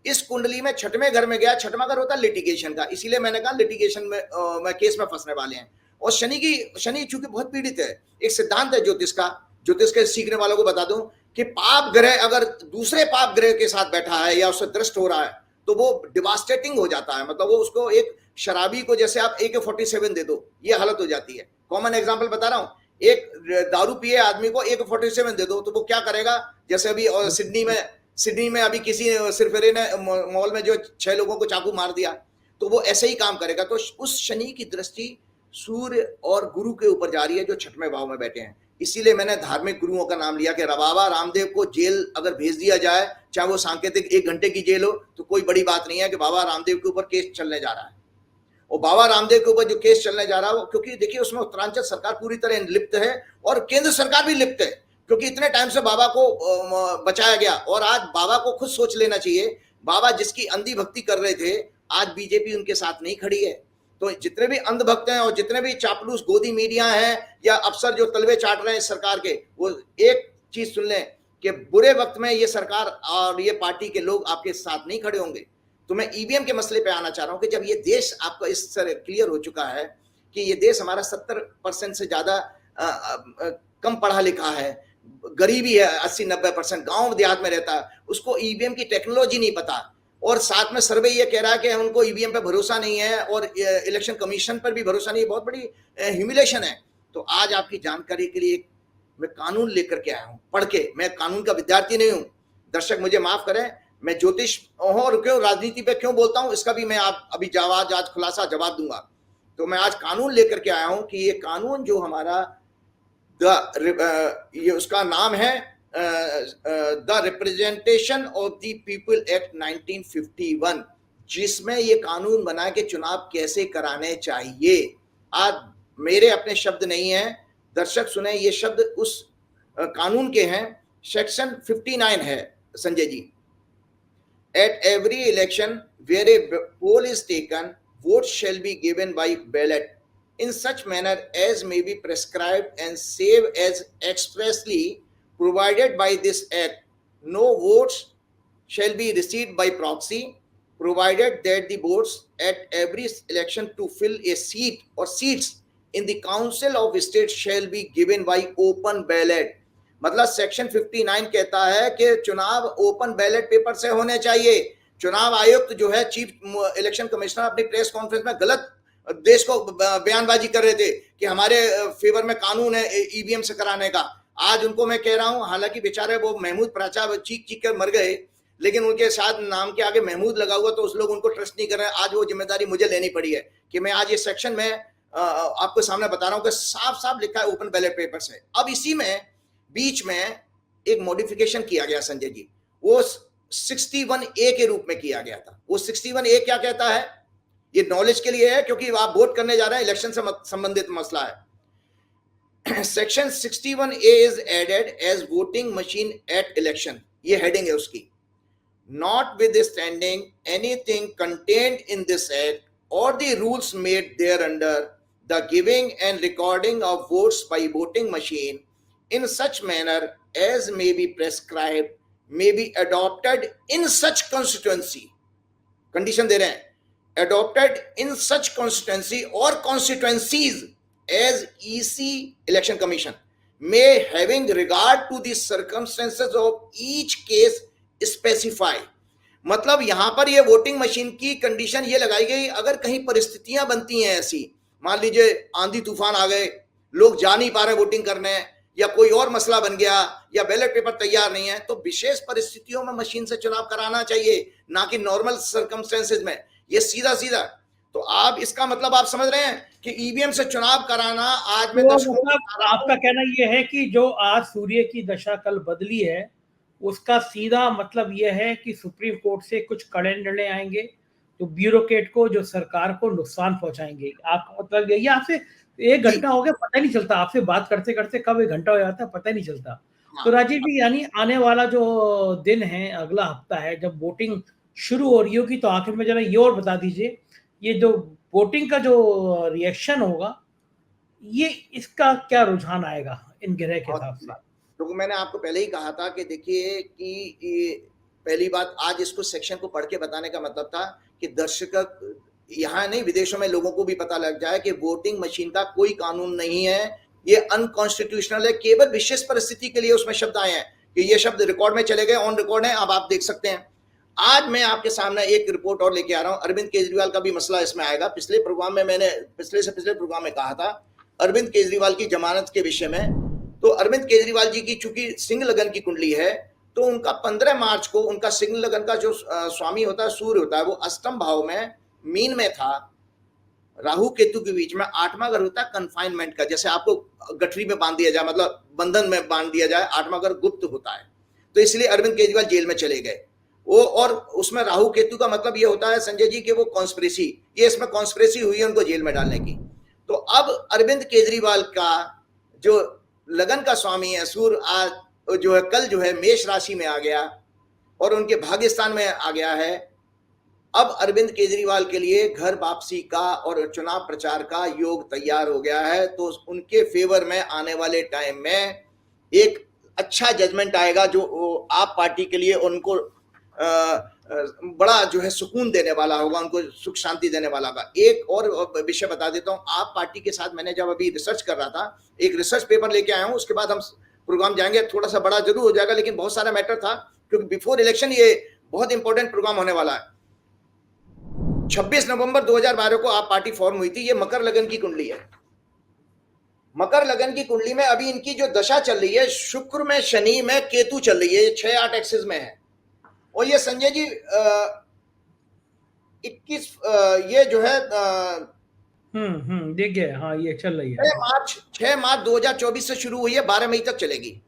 इस कुंडली में छठवें घर में गया, छठवां घर होता है लिटिगेशन का, इसीलिए मैंने कहा लिटिगेशन में केस में फंसने वाले हैं। और शनि चूंकि बहुत पीड़ित है, एक सिद्धांत है ज्योतिष के सीखने वालों को बता दूं कि पाप ग्रह अगर दूसरे पाप ग्रह के साथ बैठा है या उससे दृष्ट हो रहा है, तो वो डिवास्टेटिंग हो जाता है। मतलब वो उसको, एक शराबी को जैसे आप AK-47 दे दो, ये हालत हो जाती है। कॉमन एग्जांपल बता रहा हूं, एक दारू पिए आदमी को AK-47 दे दो, तो वो क्या करेगा, जैसे अभी सिडनी में अभी किसी सिरफिरे ने मॉल में जो 6 लोगों को चाकू मार दिया, तो वो ऐसे ही काम करेगा। तो उस शनि की दृष्टि सूर्य और गुरु के ऊपर जा रही है, जो छठवें भाव में बैठे हैं। इसीलिए मैंने धार्मिक गुरुओं का नाम लिया कि बाबा रामदेव को जेल अगर भेज दिया जाए, चाहे वो सांकेतिक 1 घंटे की जेल हो, तो कोई बड़ी बात नहीं है कि बाबा रामदेव के ऊपर केस चलने जा रहा है। और बाबा रामदेव के ऊपर जो केस चलने जा रहा है, क्योंकि देखिए उसमें उत्तरांचल सरकार पूरी तरह लिप्त है और केंद्र सरकार भी लिप्त है, क्योंकि इतने टाइम से बाबा को बचाया गया। और आज बाबा को खुद सोच लेना चाहिए, बाबा जिसकी अंधी भक्ति कर रहे थे, आज बीजेपी उनके साथ नहीं खड़ी है। तो जितने भी अंधभक्त हैं और जितने भी चापलूस गोदी मीडिया हैं या अफसर जो तलवे चाट रहे हैं सरकार के, वो एक चीज सुन लें कि बुरे वक्त में ये सरकार और ये पार्टी के लोग आपके साथ नहीं खड़े होंगे। तो मैं ईवीएम के मसले पे आना चाह रहा हूं कि जब ये देश आपका इस तरह क्लियर हो चुका है कि ये देश हमारा 70% से ज्यादा कम पढ़ा लिखा है, गरीबी है 80-90%, गांव देहात में रहता है, उसको ईवीएम की टेक्नोलॉजी नहीं पता, और साथ में सर्वे ये कह रहा है कि उनको ईवीएम पे भरोसा नहीं है और इलेक्शन कमीशन पर भी भरोसा नहीं है। बहुत बड़ी ह्यूमिलेशन है। तो आज आपकी जानकारी के लिए मैं कानून लेकर के आया हूं, पढ़ के। मैं कानून का विद्यार्थी नहीं हूं, दर्शक मुझे माफ करें, मैं ज्योतिष और क्यों राजनीति पे क्यों बोलता हूं इसका भी मैं आप अभी आज खुलासा जवाब दूंगा। तो मैं आज कानून लेकर के आया हूं कि ये कानून जो हमारा ये उसका नाम है the representation of the people act 1951, जिसमें ये कानून बना के चुनाव कैसे कराने चाहिए। आज मेरे अपने शब्द नहीं है, दर्शक सुने, ये शब्द उस कानून के हैं। सेक्शन 59 है Sanjay ji, at every election where a poll is taken, vote shall be given by ballot in such manner as may be prescribed and save as expressly provided by this act. No votes shall be received by proxy, provided that the votes at every election to fill a seat or seats in the council of state shall be given by open ballot. मतलब section 59 कहता है कि चुनाव open ballot paper से होने चाहिए। चुनाव आयुक्त जो है, चीफ इलेक्शन कमिश्नर, अपनी प्रेस कॉन्फ्रेंस में गलत देश को बयानबाजी कर रहे थे कि हमारे फेवर में कानून है ईवीएम से कराने का। आज उनको मैं कह रहा हूं, हालांकि बेचारे वो महमूद प्राचा चीख चीख कर मर गए, लेकिन उनके साथ नाम के आगे महमूद लगा हुआ, तो उस लोग उनको ट्रस्ट नहीं कर रहे हैं। आज वो जिम्मेदारी मुझे लेनी पड़ी है कि मैं आज ये सेक्शन में आपको सामने बता रहा हूं कि साफ साफ लिखा है ओपन बैलेट पेपर से। अब इसी में बीच में एक मॉडिफिकेशन किया गया संजय जी, वो 61A के रूप में किया गया था। वो 61A क्या कहता है, ये नॉलेज के लिए है क्योंकि आप वोट करने जा रहे हैं, इलेक्शन से संबंधित मसला है। Section 61A is added as voting machine at election, ये हेडिंग है उसकी। Notwithstanding anything contained in this act और the rules made thereunder the giving and recording of votes by voting machine in such manner as may be prescribed may be adopted in such constituency, condition दे रहे हैं, adopted in such constituency or constituencies as EC election commission may having regard to the circumstances of each case specify। मतलब यहां पर ये voting machine की condition ये लगाई गई, अगर कहीं परिस्थितियां बनती हैं ऐसी, मान लीजिए आंधी तूफान आ गए, लोग जा नहीं पा रहे वोटिंग करने, या कोई और मसला बन गया, या बैलेट पेपर तैयार नहीं है, तो विशेष परिस्थितियों में मशीन से चुनाव कराना चाहिए, ना कि नॉर्मल सर्कमस्टेंसेज में। ये सीधा सीधा। तो आप इसका मतलब आप समझ रहे हैं कि ईवीएम से चुनाव कराना आज में मतलब आपका कहना ये है कि जो आज सूर्य की दशा कल बदली है, उसका सीधा मतलब यह है कि सुप्रीम कोर्ट से कुछ कड़े निर्णय आएंगे जो ब्यूरोक्रेट को, जो सरकार को नुकसान पहुंचाएंगे। आपका मतलब यही, आपसे 1 घंटा हो गया, पता ही नहीं चलता, आपसे बात करते करते कब 1 घंटा हो जाता है पता ही नहीं चलता। तो राजीव जी, यानी आने वाला जो दिन है, अगला हफ्ता है, जब वोटिंग शुरू हो रही होगी, तो आखिर में जरा ये और बता दीजिए, ये जो वोटिंग का जो रिएक्शन होगा, ये इसका क्या रुझान आएगा इन गिरह के हिसाब से? तो मैंने आपको पहले ही कहा था कि देखिए कि पहली बात, आज इसको सेक्शन को पढ़ के बताने का मतलब था कि दर्शक यहाँ नहीं, विदेशों में लोगों को भी पता लग जाए कि वोटिंग मशीन का कोई कानून नहीं है, ये अनकॉन्स्टिट्यूशनल है। केवल विशेष परिस्थिति के लिए उसमें शब्द आए हैं कि ये शब्द रिकॉर्ड में चले गए, ऑन रिकॉर्ड है, अब आप देख सकते हैं। आज मैं आपके सामने एक रिपोर्ट और लेके आ रहा हूं, अरविंद केजरीवाल का भी मसला इसमें आएगा। पिछले प्रोग्राम में मैंने पिछले प्रोग्राम में कहा था अरविंद केजरीवाल की जमानत के विषय में। तो अरविंद केजरीवाल जी की चूंकि सिंह लगन की कुंडली है, तो उनका 15 मार्च को उनका सिंह लगन का जो स्वामी होता है, सूर्य होता है, वो अष्टम भाव में मीन में था, राहु केतु के बीच में। 8वां घर होता है कन्फाइनमेंट का, जैसे आपको गठरी में बांध दिया जाए, मतलब बंधन में बांध दिया जाए, 8वां घर गुप्त होता है। तो इसलिए अरविंद केजरीवाल जेल में चले गए। वो, और उसमें राहु केतु का मतलब ये होता है संजय जी कि वो कॉन्स्पिरेसी, ये इसमें कॉन्स्पिरेसी हुई है उनको जेल में डालने की। तो अब अरविंद केजरीवाल का जो लगन का स्वामी है सूर्य, आज जो है कल जो है मेष राशि में आ गया और उनके भाग्य स्थान में आ गया है। अब अरविंद केजरीवाल के लिए घर वापसी का और चुनाव प्रचार का योग तैयार हो गया है। तो उनके फेवर में आने वाले टाइम में एक अच्छा जजमेंट आएगा जो आप पार्टी के लिए उनको बड़ा जो है सुकून देने वाला होगा, उनको सुख शांति देने वाला होगा। एक और विषय बता देता हूं, आप पार्टी के साथ मैंने जब अभी रिसर्च कर रहा था, एक रिसर्च पेपर लेके आया हूं, उसके बाद हम प्रोग्राम जाएंगे, थोड़ा सा बड़ा जरूर हो जाएगा लेकिन बहुत सारा मैटर था क्योंकि बिफोर इलेक्शन ये बहुत इंपॉर्टेंट प्रोग्राम होने वाला है। 26 नवंबर 2012 को आप पार्टी फॉर्म हुई थी। ये मकर लगन की कुंडली है। मकर लगन की कुंडली में अभी इनकी जो दशा चल रही है, शुक्र में, शनि में, केतु चल रही है, 6-8 एक्सिस में है। और ये संजय जी 21 ये जो है दिख गया, हाँ ये चल रही है। 6 मार्च 2024 से शुरू हुई है, 12 मई तक चलेगी।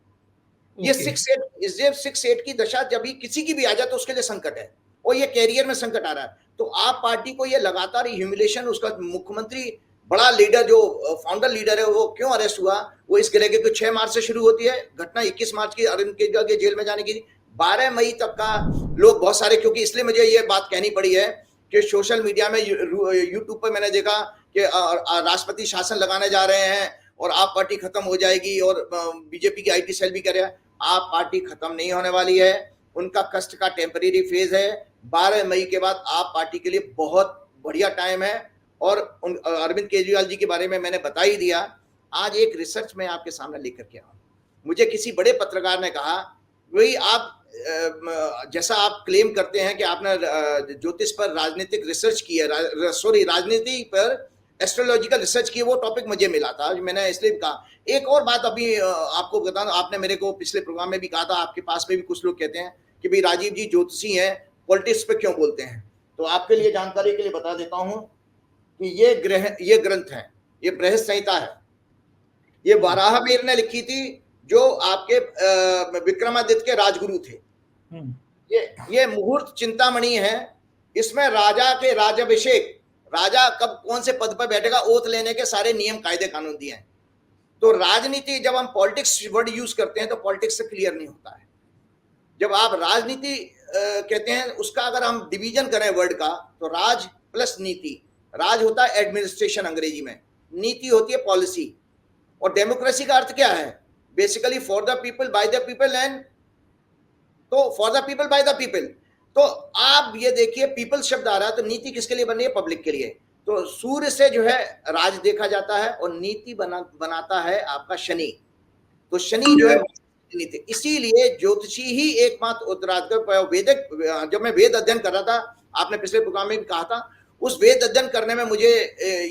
ये 6-8 की दशा जब भी किसी की भी आ जाए तो उसके लिए संकट है और ये कैरियर में संकट आ रहा है। तो आप पार्टी को ये लगातार ह्यूमिलेशन, उसका मुख्यमंत्री बड़ा लीडर जो फाउंडर लीडर है वो क्यों अरेस्ट हुआ, वो इस गिले के 6 मार्च से शुरू होती है घटना, 21 मार्च की अरविंद केजरीवाल के जेल में जाने की, 12 मई तक का लोग बहुत सारे, क्योंकि इसलिए मुझे ये बात कहनी पड़ी है कि सोशल मीडिया में यूट्यूब पर मैंने देखा कि राष्ट्रपति शासन लगाने जा रहे हैं और आप पार्टी खत्म हो जाएगी और बीजेपी की आईटी सेल भी करे। आप पार्टी खत्म नहीं होने वाली है, उनका कष्ट का टेम्परेरी फेज है। 12 मई के बाद आप पार्टी के लिए बहुत बढ़िया टाइम है। और अरविंद केजरीवाल जी के बारे में मैंने बता ही दिया। आज एक रिसर्च में आपके सामने लेकर के आऊं, मुझे किसी बड़े पत्रकार ने कहा, वही आप जैसा आप क्लेम करते हैं कि आपने ज्योतिष पर राजनीतिक रिसर्च की है, सॉरी राजनीति पर एस्ट्रोलॉजिकल रिसर्च की, वो टॉपिक मुझे मिला था, मैंने इसलिए कहा। एक और बात अभी आपको बता, आपने मेरे को पिछले प्रोग्राम में भी कहा था, आपके पास में भी कुछ लोग कहते हैं कि भाई राजीव जी ज्योतिषी हैं, पॉलिटिक्स पे क्यों बोलते हैं। तो आपके लिए जानकारी के लिए बता देता हूं कि ये ग्रंथ है, ये बृहद संहिता है, ये वाराहमिहिर ने लिखी थी जो आपके विक्रमादित्य के राजगुरु थे। ये मुहूर्त चिंतामणि है, इसमें राजा के राजाभिषेक, राजा कब कौन से पद पर बैठेगा, ओथ लेने के सारे नियम कायदे कानून दिए हैं। तो राजनीति, जब हम पॉलिटिक्स वर्ड यूज करते हैं तो पॉलिटिक्स से क्लियर नहीं होता है। जब आप राजनीति कहते हैं, उसका अगर हम डिवीजन करें वर्ड का, तो राज प्लस नीति, राज होता है एडमिनिस्ट्रेशन अंग्रेजी में, नीति होती है पॉलिसी। और डेमोक्रेसी का अर्थ क्या है, basically for the people by the people, and तो for the people by the people. तो आप ये देखिए पीपल शब्द आ रहा है, तो नीति किसके लिए बन रही है, पब्लिक के लिए। तो सूर्य से जो है राज देखा जाता है और नीति बनाता है आपका शनि। तो शनि जो है नीति, इसीलिए ज्योतिषी ही एकमात्र उत्तराधिकार वेदिक, जब मैं वेद अध्ययन कर रहा था, आपने पिछले प्रोग्राम में भी कहा था, उस वेद अध्ययन करने में मुझे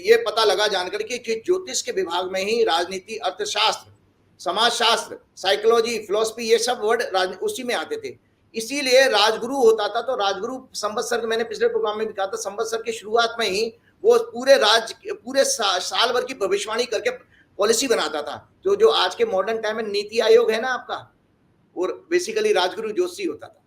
ये पता लगा जानकारी कि ज्योतिष के विभाग में ही राजनीति, अर्थशास्त्र, समाजशास्त्र, साइकोलॉजी, फिलोसफी, ये सब वर्ड उसी में आते थे। इसीलिए राजगुरु होता था। तो राजगुरु संवत्सर, मैंने पिछले प्रोग्राम में भी कहा था, संवत्सर की शुरुआत में ही वो पूरे साल भर की भविष्यवाणी करके पॉलिसी बनाता था। तो जो आज के मॉडर्न टाइम में नीति आयोग है ना आपका, और बेसिकली राजगुरु ज्योतिषी होता था।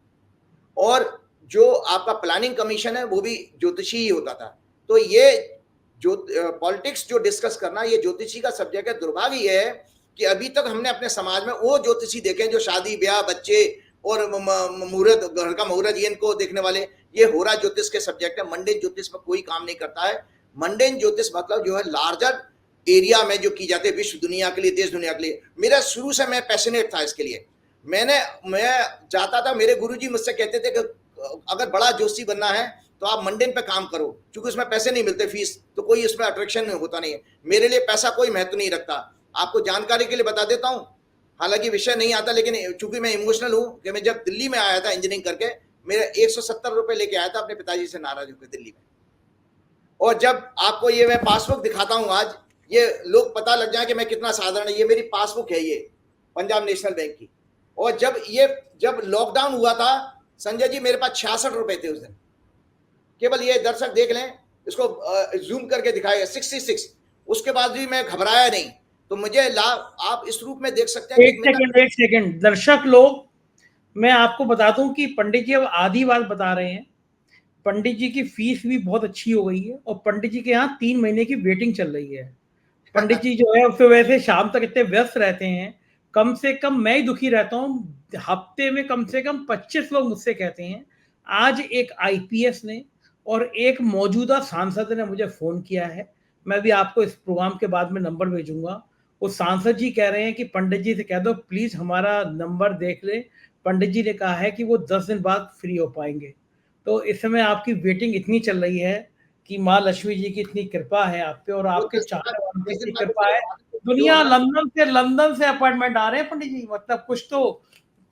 और जो आपका प्लानिंग कमीशन है वो भी ज्योतिषी ही होता था। तो ये जो पॉलिटिक्स जो डिस्कस करना, ये ज्योतिषी का सब्जेक्ट है। दुर्भाग्य ये है कि अभी तक हमने अपने समाज में वो ज्योतिषी देखे जो शादी ब्याह, बच्चे और मुहूर्त, घर का मुहूर्त, इनको देखने वाले, ये होरा ज्योतिष के सब्जेक्ट है। मंडेन ज्योतिष में कोई काम नहीं करता है। मंडेन ज्योतिष मतलब जो है लार्जर एरिया में जो की जाती है, विश्व दुनिया के लिए, देश दुनिया के लिए। मेरा शुरू से मैं पैशनेट था इसके लिए। मैं जाता था, मेरे गुरुजी मुझसे कहते थे कि अगर बड़ा ज्योतिषी बनना है तो आप मंडेन पे काम करो, क्योंकि उसमें पैसे नहीं मिलते, फीस, तो कोई इसमें अट्रैक्शन होता नहीं है। मेरे लिए पैसा कोई महत्व नहीं रखता। आपको जानकारी के लिए बता देता हूँ, हालांकि विषय नहीं आता, लेकिन चूंकि मैं इमोशनल हूँ कि मैं जब दिल्ली में आया था इंजीनियरिंग करके, मेरे 170 रुपए लेके आया था अपने पिताजी से नाराज होकर दिल्ली में। और जब आपको ये मैं पासबुक दिखाता हूँ आज, ये लोग पता लग जाए कि मैं कितना साधारण है। ये मेरी पासबुक है, ये पंजाब नेशनल बैंक की। और जब लॉकडाउन हुआ था संजय जी, मेरे पास 66 रुपए थे उस दिन। केवल ये दर्शक देख लें, इसको जूम करके दिखाएगा, 66। उसके बाद भी मैं घबराया नहीं। तो मुझे लाभ आप इस रूप में देख सकते हैं। एक सेकंड दर्शक लोग, मैं आपको बता दूं कि पंडित जी अब आधी बात बता रहे हैं। पंडित जी की फीस भी बहुत अच्छी हो गई है और पंडित जी के यहाँ 3 महीने की वेटिंग चल रही है। पंडित जी जो है सुबह से शाम तक इतने व्यस्त रहते हैं, कम से कम मैं ही दुखी रहता हूँ, हफ्ते में कम से कम 25 लोग मुझसे कहते हैं। आज एक आईपीएस ने और एक मौजूदा सांसद ने मुझे फोन किया है, मैं भी आपको इस प्रोग्राम के बाद में नंबर भेजूंगा। वो सांसद जी कह रहे हैं कि पंडित जी से कह दो प्लीज हमारा नंबर देख ले। पंडित जी ने कहा है कि वो 10 दिन बाद फ्री हो पाएंगे। तो इस समय आपकी वेटिंग इतनी चल रही है कि माँ लक्ष्मी जी की इतनी कृपा है आप पे और वो आपके 10 दिन बाद, चाहने वालों की 10 दिन इतनी बाद कृपा है। जो दुनिया हमारा लंदन से अपॉइंटमेंट आ रहे हैं पंडित जी, मतलब कुछ तो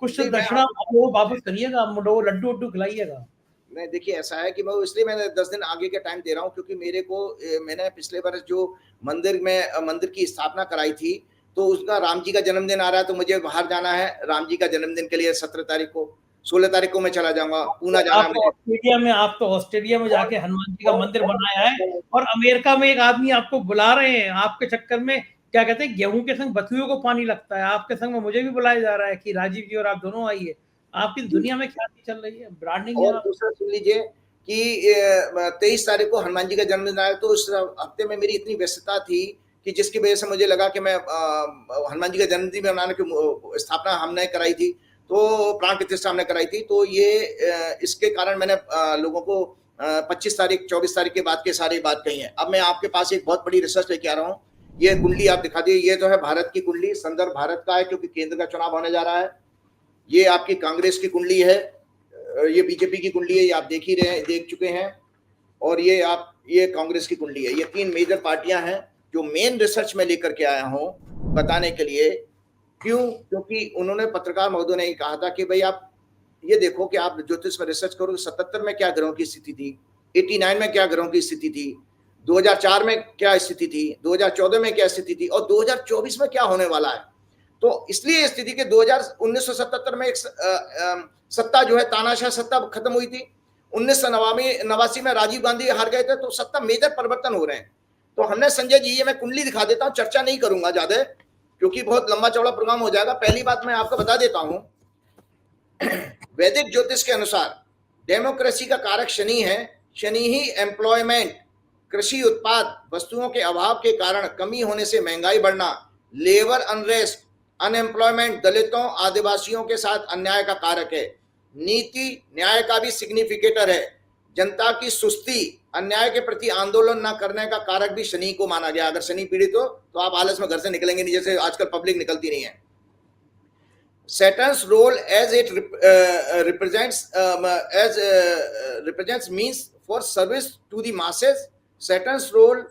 जी, मैं दक्षिणा आप लोग वापस करिएगा, हम लोग लड्डू वड्डू खिलाइएगा। नहीं, देखिए ऐसा है कि मैं इसलिए मैंने 10 दिन आगे का टाइम दे रहा हूँ क्योंकि मेरे को मैंने पिछले वर्ष जो मंदिर की स्थापना कराई थी, तो उसका राम जी का जन्मदिन आ रहा है, तो मुझे बाहर जाना है राम जी का जन्मदिन के लिए 17 तारीख को। 16 तारीख को मैं चला जाऊँगा, पूना जाना है मुझे। आप तो ऑस्ट्रेलिया में और जाके हनुमान जी का मंदिर और बनाया है और अमेरिका में एक आदमी आपको बुला रहे हैं आपके चक्कर में। क्या कहते हैं, गेहूं के संग बथुओं को पानी लगता है, आपके संग में मुझे भी बुलाया जा रहा है कि राजीव जी और आप दोनों आइए। आपकी जी, दुनिया में क्या चल रही है, ब्रांडिंग है और आप। दूसरा सुन लीजिए कि 23 तारीख को हनुमान जी का जन्मदिन आया, तो उस हफ्ते में मेरी इतनी व्यस्तता थी कि जिसकी वजह से मुझे लगा कि मैं हनुमान जी का जन्मदिन मनाने की स्थापना हमने कराई थी, तो प्राण प्रतिष्ठा हमने कराई थी, तो ये इसके कारण मैंने लोगों को 25 तारीख 24 तारीख के बाद के सारी बात कही है। अब मैं आपके पास एक बहुत बड़ी रिसर्च लेके आ रहा हूँ। ये कुंडली आप दिखा दिए, ये तो है भारत की कुंडली, संदर्भ भारत का है क्योंकि केंद्र का चुनाव होने जा रहा है। ये आपकी कांग्रेस की कुंडली है, ये बीजेपी की कुंडली है, ये आप देख चुके हैं। और ये कांग्रेस की कुंडली है। ये 3 मेजर पार्टियां हैं जो मेन रिसर्च में लेकर के आया हूं बताने के लिए। क्यों? क्योंकि उन्होंने पत्रकार महोदय ने कहा था कि भाई आप ये देखो कि आप ज्योतिष में रिसर्च करो, 77 में क्या ग्रहों की स्थिति थी, 89 में क्या ग्रहों की स्थिति थी, 2004 में क्या स्थिति थी, 2014 में क्या स्थिति थी और 2024 में क्या होने वाला है। तो इसलिए स्थिति के 1977 में एक सत्ता जो है तानाशाह सत्ता खत्म हुई थी। 1989 में राजीव गांधी हार गए थे, तो सत्ता मेजर परिवर्तन हो रहे हैं। तो हमने संजय जी, ये मैं कुंडली दिखा देता हूं, चर्चा नहीं करूंगा ज्यादा क्योंकि बहुत लंबा चौड़ा प्रोग्राम हो जाएगा। पहली बात मैं आपको बता देता हूं, वैदिक ज्योतिष के अनुसार डेमोक्रेसी का कारक शनि है। शनि ही एम्प्लॉयमेंट, कृषि उत्पाद वस्तुओं के अभाव के कारण कमी होने से महंगाई बढ़ना, लेबर अनरेस्ट, अनएम्प्लॉयमेंट, दलितों आदिवासियों के साथ अन्याय का कारक है। नीति न्याय का भी सिग्निफिकेटर है। जनता की सुस्ती, अन्याय के प्रति आंदोलन न करने का कारक भी शनि को माना गया। अगर शनि पीड़ित हो तो आप आलस में घर से निकलेंगे नहीं, जैसे आजकल पब्लिक निकलती नहीं है। Saturn's role as it represents means for service to the masses. Saturn's role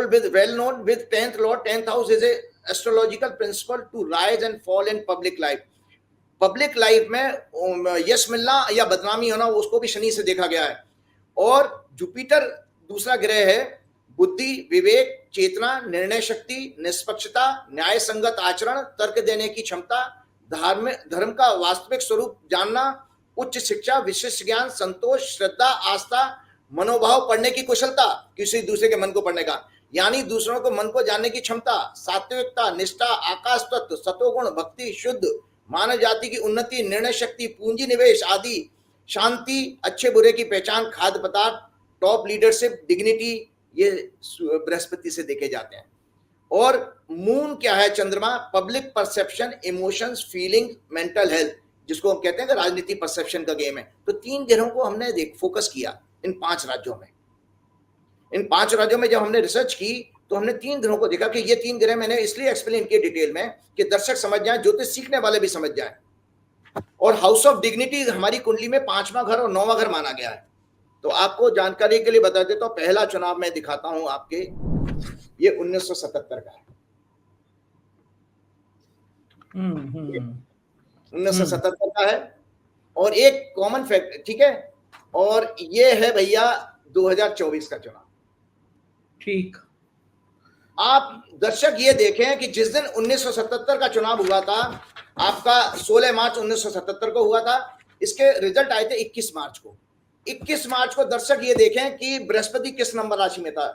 with well known with 10th lord, 10th house is a astrological principle to rise and fall in public life. Public life में यश मिलना या बदनामी होना उसको भी शनि से देखा गया है। और जुपिटर दूसरा ग्रह है, बुद्धि, विवेक, चेतना, निर्णय शक्ति, निष्पक्षता, न्याय संगत आचरण, तर्क देने की क्षमता, धर्म का वास्तविक स्वरूप जानना, उच्च शिक्षा, विशिष्ट ज्ञान, संतोष, श्रद्धा, आस्था, मनोभाव पढ़ने की कुशलता, किसी दूसरे के मन को पढ़ने का, यानी दूसरों को मन को जानने की क्षमता, सात्विकता, निष्ठा, आकाश तत्व, सतोगुण, भक्ति, शुद्ध, मानव जाति की उन्नति, निर्णय शक्ति, पूंजी निवेश आदि, शांति, अच्छे बुरे की पहचान, खाद्य पदार्थ, टॉप लीडरशिप, डिग्निटी, ये बृहस्पति से देखे जाते हैं। और मून क्या है? चंद्रमा, public perception, emotions, feeling, mental health, जिसको हम कहते हैं कि राजनीति परसेप्शन का गेम है। तो 3 ग्रहों को हमने फोकस किया इन 5 राज्यों में। इन 5 राज्यों में जब हमने रिसर्च की तो हमने 3 ग्रहों को देखा कि ये 3 ग्रह मैंने इसलिए एक्सप्लेन किए डिटेल में कि दर्शक समझ जाए, ज्योतिष सीखने वाले भी समझ जाए। और हाउस ऑफ डिग्निटी हमारी कुंडली में 5वां घर और 9वां घर माना गया है। तो आपको जानकारी के लिए बता देता हूं, पहला चुनाव मैं दिखाता हूं आपके, ये 1977 का है। 1977 का है। और एक कॉमन फैक्ट, ठीक है, और ये है भैया 2024 का चुनाव। ठीक। आप दर्शक ये देखें कि जिस दिन 1977 का चुनाव हुआ था, आपका 16 मार्च 1977 को हुआ था, इसके रिजल्ट आए थे 21 मार्च को। 21 मार्च को दर्शक ये देखें कि बृहस्पति किस नंबर राशि में था,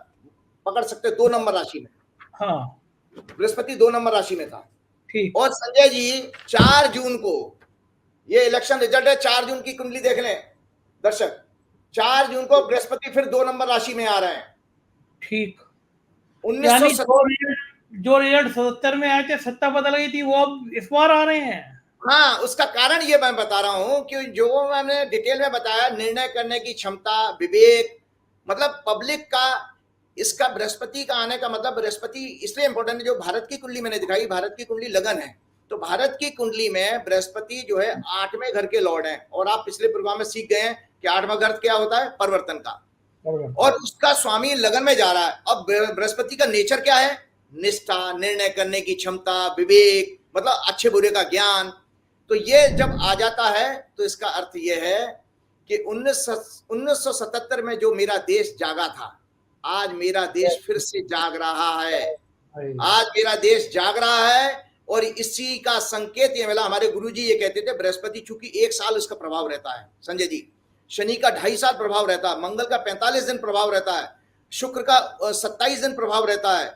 पकड़ सकते 2 नंबर राशि में। हाँ, बृहस्पति 2 नंबर राशि में था। ठीक। और संजय जी 4 जून को ये इलेक्शन रिजल्ट है, 4 जून की कुंडली देख लें दर्शक, 4 जून को बृहस्पति फिर 2 नंबर राशि में आ रहे हैं। ठीक। यानी 1970 जो रिजल्ट 77 में आए थे, सत्ता बदल गई थी, वो अब इस बार आ रहे हैं। हाँ, उसका कारण ये मैं बता रहा हूं कि जो मैंने डिटेल में बताया, निर्णय करने की क्षमता, विवेक, मतलब पब्लिक का, इसका बृहस्पति का आने का मतलब, बृहस्पति इसलिए इंपॉर्टेंट है, जो भारत की कुंडली मैंने दिखाई, भारत की कुंडली लगन है, तो भारत की कुंडली में बृहस्पति जो है 8वें घर के लॉर्ड हैं, और आप पिछले प्रोग्राम में सीख गए हैं कि 8वां घर क्या होता है, परिवर्तन का, और उसका स्वामी लगन में जा रहा है। अब बृहस्पति का नेचर क्या है, निष्ठा, निर्णय करने की क्षमता, विवेक, मतलब अच्छे बुरे का ज्ञान। तो ये जब आ जाता है तो इसका अर्थ ये है कि 1977 में जो मेरा देश जागा था, आज मेरा देश फिर से जाग रहा है, आज मेरा देश जाग रहा है। और इसी का संकेत ये मिला, हमारे गुरुजी ये कहते थे, बृहस्पति चूंकि 1 साल उसका प्रभाव रहता है संजय जी, शनि का 2.5 साल प्रभाव रहता है, मंगल का 45 दिन प्रभाव रहता है, शुक्र का 27 दिन प्रभाव रहता है,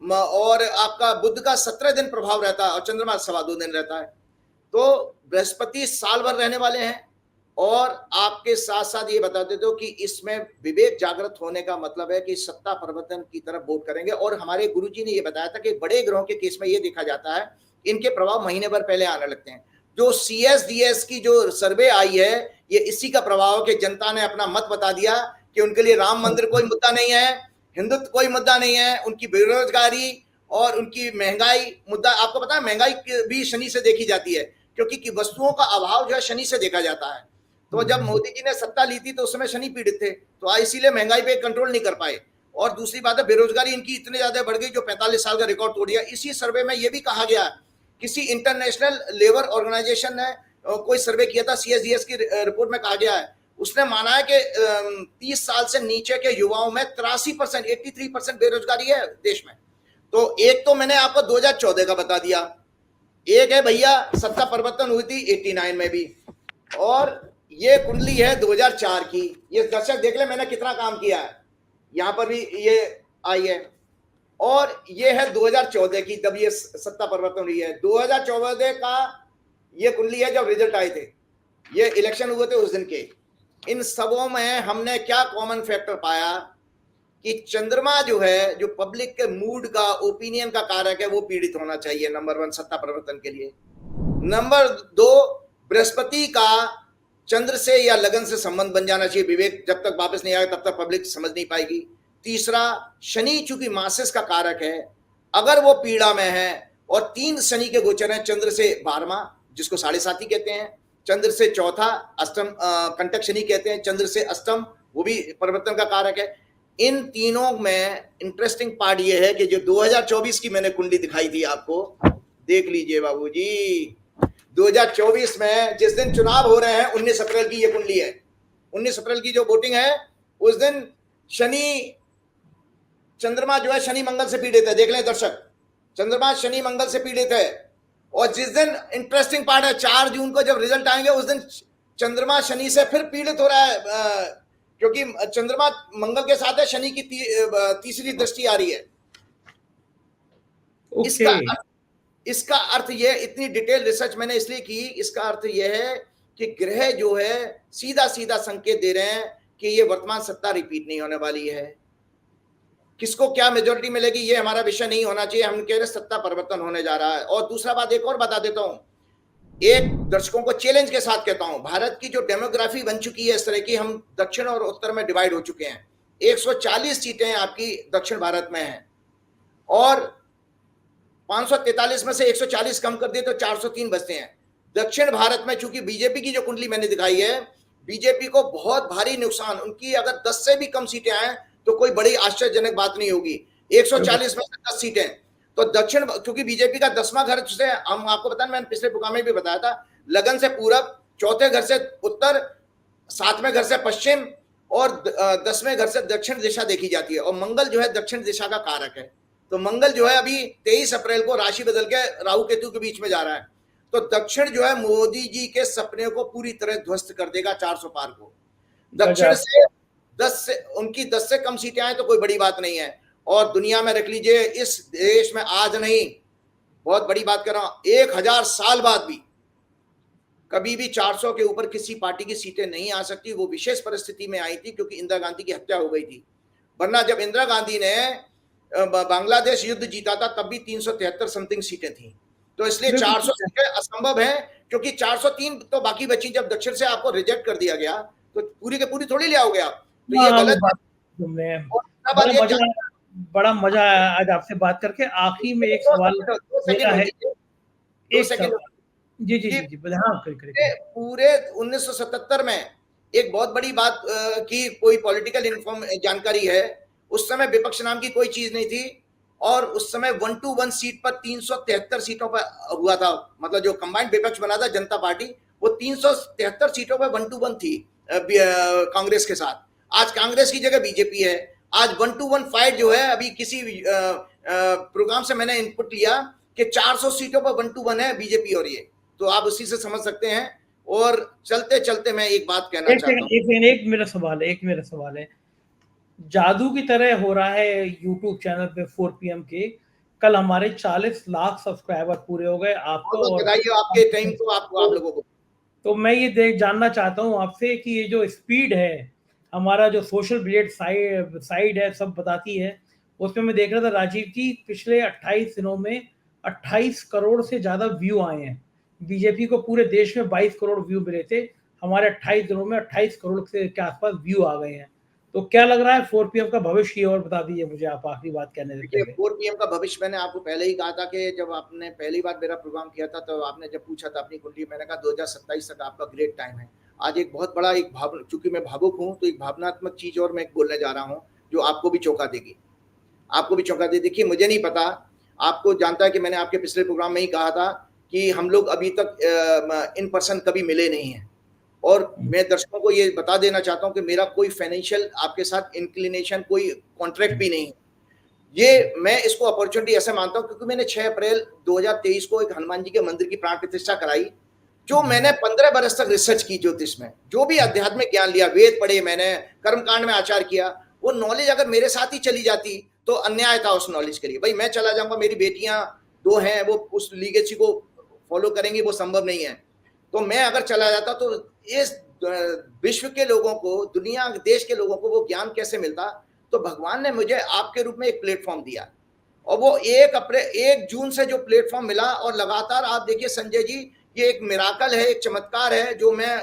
और आपका बुध का 17 दिन प्रभाव रहता है, और चंद्रमा 2.25 दिन रहता है। तो बृहस्पति साल भर रहने वाले हैं। और आपके साथ साथ ये बता देते हो कि इसमें विवेक जागृत होने का मतलब है कि सत्ता परिवर्तन की तरफ वोट करेंगे। और हमारे गुरुजी ने ये बताया था कि बड़े ग्रहों के केस में ये देखा जाता है, इनके प्रभाव महीने भर पहले आने लगते हैं। जो CSDS की जो सर्वे आई है, ये इसी का प्रभाव कि जनता ने अपना मत बता दिया कि उनके लिए राम मंदिर कोई मुद्दा नहीं है, हिंदुत्व कोई मुद्दा नहीं है, उनकी बेरोजगारी और उनकी महंगाई मुद्दा। आपको पता है महंगाई भी शनि से देखी जाती है, क्योंकि वस्तुओं का अभाव जो है शनि से देखा जाता है। तो जब मोदी जी ने सत्ता ली थी तो उस समय शनि पीड़ित थे, तो इसीलिए महंगाई पे कंट्रोल नहीं कर पाए। और दूसरी बात है, बेरोजगारी इनकी इतनी ज्यादा बढ़ गई जो 45 साल का रिकॉर्ड तोड़ दिया। इसी सर्वे में ये भी कहा गया, किसी इंटरनेशनल लेबर ऑर्गेनाइजेशन ने कोई सर्वे किया था, CSDS की रिपोर्ट में कहा गया है, उसने माना है कि 30 साल से नीचे के युवाओं में 83%, 83% बेरोजगारी है देश में। तो एक तो मैंने आपको 2014 का बता दिया, एक है भैया सत्ता परिवर्तन हुई थी 89 में भी, और ये कुंडली है 2004 की। ये दर्शक देख ले मैंने कितना काम किया है, यहां पर भी ये आई है। और ये है 2014 की, तब ये सत्ता परिवर्तन हुई है। 2014 का ये कुंडली है जब रिजल्ट आए थे, ये इलेक्शन हुए थे उस दिन के। इन सबों में हमने क्या कॉमन फैक्टर पाया कि चंद्रमा जो है, जो पब्लिक के मूड का, ओपिनियन का कारक है, वो पीड़ित होना चाहिए, नंबर 1 सत्ता परिवर्तन के लिए। नंबर 2, बृहस्पति का चंद्र से या लगन से संबंध बन जाना चाहिए, विवेक जब तक वापस नहीं आएगा तब तक पब्लिक समझ नहीं पाएगी। तीसरा, शनि चूंकि मासिस का कारक है, अगर वो पीड़ा में है, और 3 शनि के गोचर हैं, चंद्र से 12वां जिसको 7.5 कहते हैं, चंद्र से 4था अष्टम, कंटक शनि कहते हैं, चंद्र से अष्टम वो भी परिवर्तन का कारक है। इन तीनों में इंटरेस्टिंग पार्ट ये है कि जो 2024 की मैंने कुंडली दिखाई थी आपको, देख लीजिए बाबूजी, 2024 में जिस दिन चुनाव हो रहे हैं, 19 अप्रैल की ये कुंडली है। 19 अप्रैल की जो वोटिंग है, उस दिन शनि, चंद्रमा जो है शनि मंगल से पीड़ित है। देख लें दर्शक, चंद्रमा शनि मंगल से पीड़ित है। और जिस दिन इंटरेस्टिंग पार्ट है, 4 जून को जब रिजल्ट आएंगे, उस दिन चंद्रमा शनि से फिर पीड़ित हो रहा है, क्योंकि चंद्रमा मंगल के साथ है, शनि की तीसरी दृष्टि आ रही है। इसका अर्थ यह, इतनी डिटेल रिसर्च मैंने इसलिए की, इसका अर्थ यह है कि ग्रह जो है सीधा सीधा संकेत दे रहे हैं कि ये वर्तमान सत्ता रिपीट नहीं होने वाली है। किसको क्या मेजोरिटी मिलेगी ये हमारा विषय नहीं होना चाहिए, हम कह रहे सत्ता परिवर्तन होने जा रहा है। और दूसरा बात एक और बता देता हूं, एक दर्शकों को चैलेंज के साथ कहता हूं, भारत की जो डेमोग्राफी बन चुकी है इस तरह की, हम दक्षिण और उत्तर में डिवाइड हो चुके हैं। 140 सीटें आपकी दक्षिण भारत में हैं, और 543 में से 140 कम कर दिए तो 403 बचते हैं। दक्षिण भारत में चूंकि बीजेपी की जो कुंडली मैंने दिखाई है, बीजेपी को बहुत भारी नुकसान, उनकी अगर 10 से भी कम सीटें आए तो कोई बड़ी आश्चर्यजनक बात नहीं होगी। 140 में से 10 सीटें, तो दक्षिण, क्योंकि बीजेपी का 10वां घर से, हम आपको बताएं, मैंने पिछले प्रोग्राम में भी बताया था, लगन से पूरब, 4थे घर से उत्तर, 7वें घर से पश्चिम, और 10वें घर से दक्षिण दिशा देखी जाती है। और मंगल जो है दक्षिण दिशा का कारक है। तो मंगल जो है अभी 23 अप्रैल को राशि बदल के राहु केतु के बीच में जा रहा है। तो दक्षिण जो है मोदी जी के सपने को पूरी तरह ध्वस्त कर देगा, 400 पार को। दक्षिण से 10 से कम सीटें आए तो कोई बड़ी बात नहीं है। और दुनिया में रख लीजिए, इस देश में आज नहीं, बहुत बड़ी बात कर रहा हूं, 1000 साल बाद भी कभी भी 400 के ऊपर किसी पार्टी की सीटें नहीं आ सकती। वो विशेष परिस्थिति में आई थी क्योंकि इंदिरा गांधी की हत्या हो गई थी, वरना जब इंदिरा गांधी ने बांग्लादेश युद्ध जीता था तब भी 373 समथिंग सीटें थी। तो इसलिए 400 सीटें असंभव है, क्योंकि 403 तो बाकी बची। जब दक्षिण से आपको रिजेक्ट कर दिया गया तो पूरी के पूरी थोड़ी ले आओगे आप, तो ये गलत बात तुमने। बड़ा मजा आप आया आज आपसे बात करके। आखिरी में एक सवाल मेरा है, एक सवाल। जी जी जी जी, हाँ पूरे 1977 में एक बहुत बड़ी बात की कोई पॉलिटिकल जानकारी है, उस समय विपक्ष नाम की कोई चीज नहीं थी, और उस समय 1 to 1 सीट पर 373 सीटों पर हुआ था। मतलब जो कंबाइंड विपक्ष बना था जनता पार्टी, वो 373 सीटों पर 1 to 1 थी कांग्रेस के साथ। आज कांग्रेस की जगह बीजेपी है। आज 1 to 1 फाइट जो है, अभी किसी प्रोग्राम से मैंने इनपुट लिया कि 400 सीटों पर 1 to 1 है बीजेपी और ये, तो आप उसी से समझ सकते हैं। और चलते चलते मैं एक बात कहना चाहता हूँ। एक मेरा सवाल है, जादू की तरह हो रहा है यूट्यूब चैनल पे 4 PM के। कल हमारे 40 लाख सब्सक्राइबर पूरे हो गए, आपको और बधाई आपके टाइम को, आप लोगों को। तो मैं ये जानना चाहता हूँ आपसे कि ये जो स्पीड है, हमारा जो सोशल ब्लेड साइड है सब बताती है, उसमें मैं देख रहा था राजीव जी, पिछले 28 दिनों में 28 करोड़ से ज्यादा व्यू आए हैं। बीजेपी को पूरे देश में 22 करोड़ व्यू मिले थे, हमारे 28 दिनों में 28 करोड़ से के आसपास व्यू आ गए हैं। तो क्या लग रहा है 4 PM का भविष्य, और बता दीजिए मुझे आप आखिरी बात कहने से पहले। 4 PM का भविष्य मैंने आपको पहले ही कहा था कि जब आपने पहली बार मेरा प्रोग्राम किया था, तो आपने जब पूछा था अपनी कुंडली, मैंने कहा 2027 तक आपका ग्रेट टाइम है। आज एक बहुत बड़ा चूंकि मैं भावुक हूं, तो एक भावनात्मक चीज और मैं बोलने जा रहा हूं जो आपको भी चौंका देगी, आपको भी चौंका दे। देखिए, मुझे नहीं पता, आपको जानता है कि मैंने आपके पिछले प्रोग्राम में ही कहा था कि हम लोग अभी तक इन पर्सन कभी मिले नहीं हैं, और मैं दर्शकों को ये बता देना चाहता हूं कि मेरा कोई फाइनेंशियल आपके साथ इंक्लिनेशन, कोई कॉन्ट्रैक्ट भी नहीं। ये मैं इसको अपॉर्चुनिटी ऐसे मानता हूं क्योंकि मैंने 6 अप्रैल 2023 को एक हनुमान जी के मंदिर की प्राण प्रतिष्ठा कराई, जो मैंने 15 बरस तक रिसर्च की ज्योतिष में, जो भी आध्यात्मिक ज्ञान लिया, वेद पढ़े मैंने, कर्मकांड में आचार किया, वो नॉलेज अगर मेरे साथ ही चली जाती तो अन्याय था उस नॉलेज के लिए। भाई मैं चला जाऊंगा, मेरी बेटियां 2 हैं, वो उस लीगेसी को फॉलो करेंगी, वो संभव नहीं है। तो मैं अगर चला जाता तो इस विश्व के लोगों को, दुनिया देश के लोगों को वो ज्ञान कैसे मिलता। तो भगवान ने मुझे आपके रूप में एक प्लेटफॉर्म दिया, और वो 1 जून से जो प्लेटफॉर्म मिला, और लगातार आप देखिए संजय जी, ये एक मिराकल है, एक चमत्कार है, जो मैं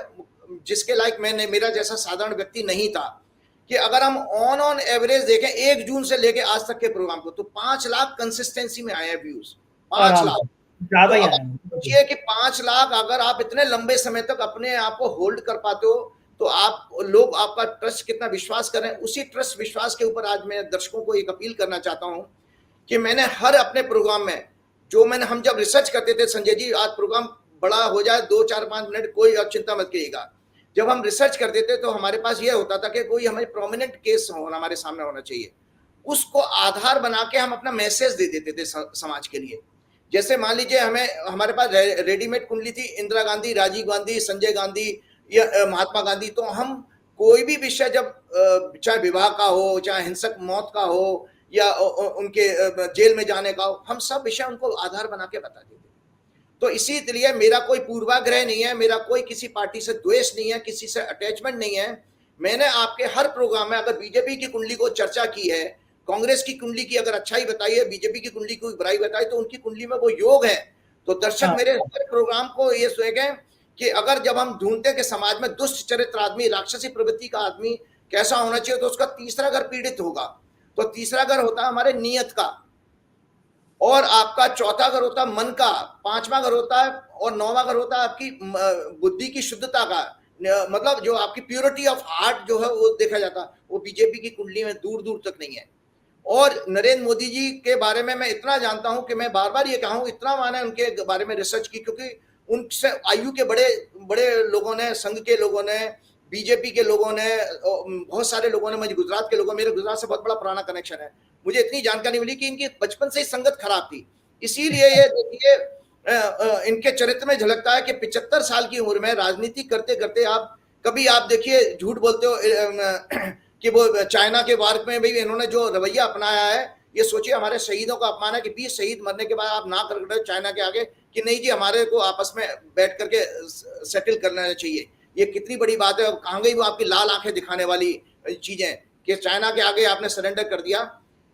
जिसके लायक मैंने, मेरा जैसा साधारण व्यक्ति नहीं था, कि अगर हम ऑन एवरेज देखें 1 जून से लेके आज तक के प्रोग्राम को, तो 5 लाख कंसिस्टेंसी में आए हैं व्यूज, 5 लाख ज्यादा ही आए। सोचिए कि 5 लाख अगर आप इतने लंबे समय तक अपने आप को होल्ड कर पाते हो, तो आप लोग आपका ट्रस्ट कितना विश्वास करें। उसी ट्रस्ट विश्वास के ऊपर आज मैं दर्शकों को एक अपील करना चाहता हूं कि मैंने हर अपने प्रोग्राम में, जो मैंने, हम जब रिसर्च करते थे संजय जी, आज प्रोग्राम बड़ा हो जाए 2 4 5 मिनट, कोई अब चिंता मत करिएगा, जब हम रिसर्च करते थे तो हमारे पास यह होता था कि कोई हमें प्रोमिनेंट केस होना, हमारे सामने होना चाहिए, उसको आधार बना के हम अपना मैसेज दे देते थे समाज के लिए। जैसे मान लीजिए हमारे पास रेडीमेड कुंडली थी, इंदिरा गांधी, राजीव गांधी, संजय गांधी या महात्मा गांधी, तो हम कोई भी विषय जब, चाहे विवाह का हो, चाहे हिंसक मौत का हो, या उनके जेल में जाने का हो, हम सब विषय उनको आधार बना के बता देते। तो इसीलिए मेरा कोई पूर्वाग्रह नहीं है, मेरा कोई किसी पार्टी से द्वेष नहीं है, किसी से अटैचमेंट नहीं है। मैंने आपके हर प्रोग्राम में अगर बीजेपी की कुंडली को चर्चा की है, कांग्रेस की कुंडली की अगर अच्छाई बताई है, बीजेपी की कुंडली की बुराई बताई, तो उनकी कुंडली में वो योग है। तो दर्शक मेरे हर प्रोग्राम को ये सोचें कि अगर जब हम ढूंढते हैं कि समाज में दुष्ट चरित्र आदमी, राक्षसी प्रवृत्ति का आदमी कैसा होना चाहिए, तो उसका तीसरा घर पीड़ित होगा। तो तीसरा घर होता है हमारे नियत का, और आपका चौथा घर होता है मन का, 5वां घर होता है, और 9वां घर होता है आपकी बुद्धि की शुद्धता का, मतलब जो आपकी प्योरिटी ऑफ हार्ट जो है वो देखा जाता है। वो बीजेपी की कुंडली में दूर दूर तक नहीं है। और नरेंद्र मोदी जी के बारे में मैं इतना जानता हूं कि मैं बार बार ये कहूं, इतना मैंने उनके बारे में रिसर्च की, क्योंकि उनसे आयु के बड़े बड़े लोगों ने, संघ के लोगों ने, बीजेपी के लोगों ने, बहुत सारे लोगों ने, मुझे गुजरात के लोगों, मेरे गुजरात से बहुत बड़ा पुराना कनेक्शन है, मुझे इतनी जानकारी मिली कि इनकी बचपन से ही संगत खराब थी। इसीलिए ये देखिए इनके चरित्र में झलकता है कि 75 साल की उम्र में राजनीति करते करते आप कभी, आप देखिए, झूठ बोलते हो कि वो चाइना के वार में भी इन्होंने जो रवैया अपनाया है, ये सोचिए हमारे शहीदों का अपमान है कि 20 शहीद मरने के बाद आप ना कर रहे हो चाइना के आगे कि नहीं जी हमारे को आपस में बैठ करके सेटल करना चाहिए। ये कितनी बड़ी बात है। कहाँ गई वो आपकी लाल आंखें दिखाने वाली चीजें कि चाइना के आगे आपने सरेंडर कर दिया।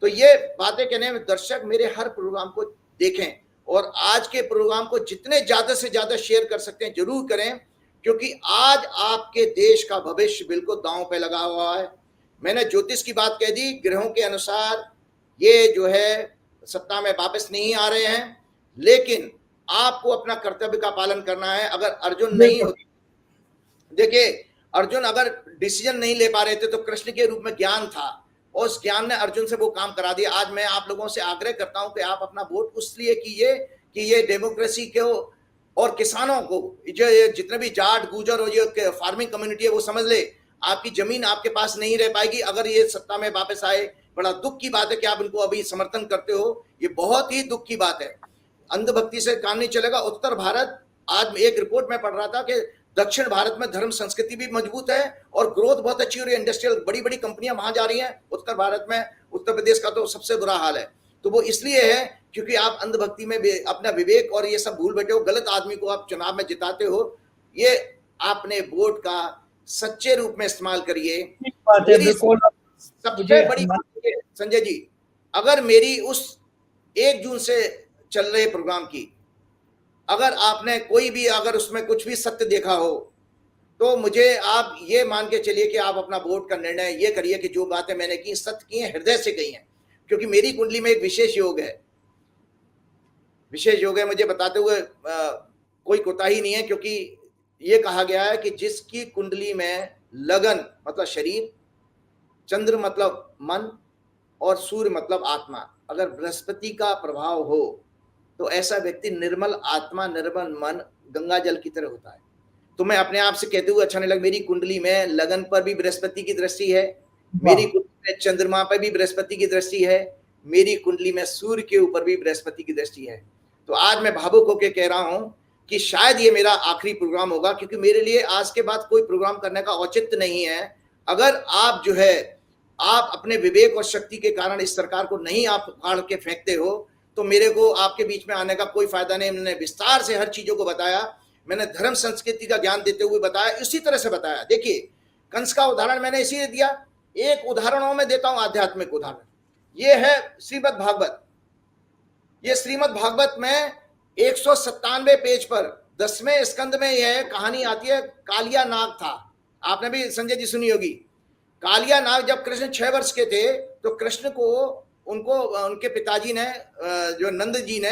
तो ये बातें कहने में दर्शक मेरे हर प्रोग्राम को देखें और आज के प्रोग्राम को जितने ज्यादा से ज्यादा शेयर कर सकते हैं जरूर करें, क्योंकि आज आपके देश का भविष्य बिल्कुल दांव पे लगा हुआ है। मैंने ज्योतिष की बात कह दी, ग्रहों के अनुसार ये जो है सत्ता में वापस नहीं आ रहे हैं, लेकिन आपको अपना कर्तव्य का पालन करना है। अगर अर्जुन नहीं होते, देखिए अर्जुन अगर डिसीजन नहीं ले पा रहे थे तो कृष्ण के रूप में ज्ञान था और उस ज्ञान ने अर्जुन से वो काम करा दिया। आज मैं आप लोगों से आग्रह करता हूं कि आप अपना वोट उसलिए कीजिए कि ये डेमोक्रेसी को और किसानों को, जो जितने भी जाट गुजर और ये फार्मिंग कम्युनिटी है वो समझ ले आपकी जमीन आपके पास नहीं रह पाएगी अगर ये सत्ता में वापस आए। बड़ा दुख की बात है कि आप इनको अभी समर्थन करते हो, ये बहुत ही दुख की बात है। अंधभक्ति से काम नहीं चलेगा। उत्तर भारत, आज एक रिपोर्ट में पढ़ रहा था कि दक्षिण भारत में धर्म संस्कृति भी मजबूत है और ग्रोथ बहुत अच्छी हो रही है। इंडस्ट्रियल बड़ी बड़ी कंपनियां वहां जा रही हैं। उत्तर भारत में उत्तर प्रदेश का तो सबसे बुरा हाल है। तो वो इसलिए है क्योंकि आप अंधभक्ति में अपना विवेक और ये सब भूल बैठे हो। गलत आदमी को आप चुनाव में जिताते हो। ये आपने वोट का सच्चे रूप में इस्तेमाल करिए। सबसे बड़ी बात संजय जी, अगर मेरी उस 1 जून से चल रहे प्रोग्राम की अगर आपने कोई भी अगर उसमें कुछ भी सत्य देखा हो तो मुझे आप ये मान के चलिए कि आप अपना वोट का निर्णय ये करिए कि जो बातें मैंने की सत्य की हैं, हृदय से कही हैं। क्योंकि मेरी कुंडली में एक विशेष योग है, मुझे बताते हुए कोई कोताही नहीं है, क्योंकि ये कहा गया है कि जिसकी कुंडली में लगन मतलब शरीर, चंद्र मतलब मन और सूर्य मतलब आत्मा, अगर बृहस्पति का प्रभाव हो तो ऐसा व्यक्ति निर्मल आत्मा, निर्मल मन, गंगा जल की तरह होता है। तो मैं अपने आप से कहते हुए अच्छा नहीं लगा, मेरी कुंडली में लगन पर भी बृहस्पति की दृष्टि है, मेरी कुंडली में चंद्रमा पर भी बृहस्पति की दृष्टि है, मेरी कुंडली में सूर्य के ऊपर भी बृहस्पति की दृष्टि है। तो आज मैं भावुक होकर कह रहा हूं कि शायद ये मेरा आखिरी प्रोग्राम होगा, क्योंकि मेरे लिए आज के बाद कोई प्रोग्राम करने का औचित्य नहीं है। अगर आप जो है आप अपने विवेक और शक्ति के कारण इस सरकार को नहीं आप उखाड़ के फेंकते हो तो मेरे को आपके बीच में आने का कोई फायदा नहीं। मैंने विस्तार से हर चीजों को बताया, मैंने धर्म संस्कृति का ज्ञान देते हुए बताया, इसी तरह से बताया। देखिए कंस का उदाहरण मैंने इसीलिए दिया, एक उदाहरणों में देता हूं आध्यात्मिक उदाहरण। ये है श्रीमद् भागवत। ये श्रीमद् भागवत में 197 पेज पर 10वें स्कंद में यह कहानी आती है। कालिया नाग था, आपने भी संजय जी सुनी होगी। कालिया नाग, जब कृष्ण 6 वर्ष के थे तो कृष्ण को उनको उनके पिताजी ने जो नंद जी ने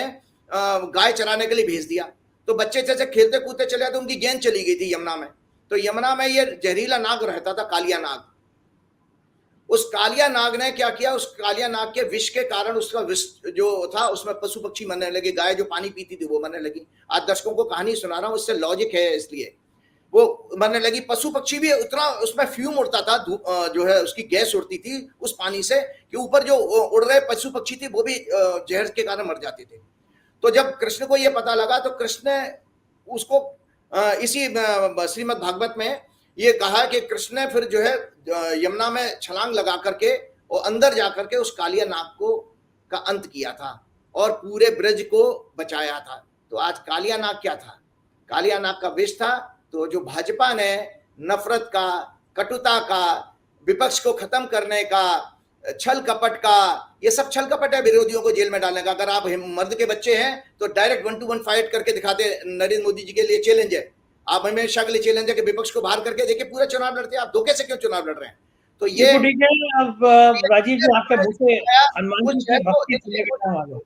गाय चराने के लिए भेज दिया। तो बच्चे जैसे खेलते कूदते चले तो उनकी गेंद चली गई थी यमुना में। तो यमुना में ये जहरीला नाग रहता था, कालिया नाग। उस कालिया नाग ने क्या किया, उस कालिया नाग के विष के कारण उसका विष जो था उसमें पशु पक्षी मरने लगे, गाय जो पानी पीती थी वो मरने लगी। आज दर्शकों को कहानी सुना रहा हूं, इससे लॉजिक है, इसलिए वो मरने लगी। पशु पक्षी भी उतना उसमें फ्यूम उड़ता था, जो है उसकी गैस उड़ती थी उस पानी से कि ऊपर जो उड़ रहे पशु पक्षी थे वो भी जहर के कारण मर जाते थे। तो जब कृष्ण को ये पता लगा तो कृष्ण ने उसको इसी श्रीमद् भागवत में ये कहा कि कृष्ण ने फिर जो है यमुना में छलांग लगा करके और अंदर जाकर के उस कालिया नाग को का अंत किया था और पूरे ब्रज को बचाया था। तो आज कालिया नाग क्या था? कालिया नाग का विष था। तो जो भाजपा ने नफरत का, कटुता का, विपक्ष को खत्म करने का, छल कपट का, ये सब छल कपट है विरोधियों को जेल में डालने का। अगर आप मर्द के बच्चे हैं तो डायरेक्ट 1-to-1 फाइट करके दिखाते। नरेंद्र मोदी जी के लिए चैलेंज है, आप हमेशा के लिए चैलेंज है कि विपक्ष को बाहर करके देखिए पूरा चुनाव लड़ते हैं। आप धोखे से क्यों चुनाव लड़ रहे हैं? तो ये ठीक है। अब राजीव जी आपके मुंह से हनुमान जी की भक्ति सुनने का टाइम आ गया।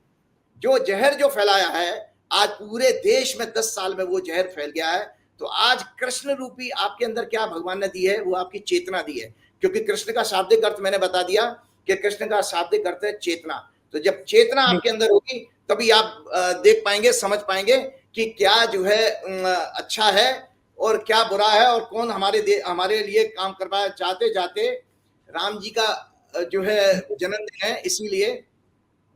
जो जहर जो फैलाया है आज पूरे देश में 10 साल में वो जहर फैल गया है। तो आज कृष्ण रूपी आपके अंदर क्या भगवान ने दी है, वो आपकी चेतना दी है। क्योंकि कृष्ण का शाब्दिक अर्थ मैंने बता दिया कि कृष्ण का शाब्दिक अर्थ है चेतना। तो जब चेतना आपके अंदर होगी तभी आप देख पाएंगे, समझ पाएंगे कि क्या जो है अच्छा है और क्या बुरा है और कौन हमारे लिए काम करवाना। जाते जाते राम जी का जो है जन्मदिन है, इसीलिए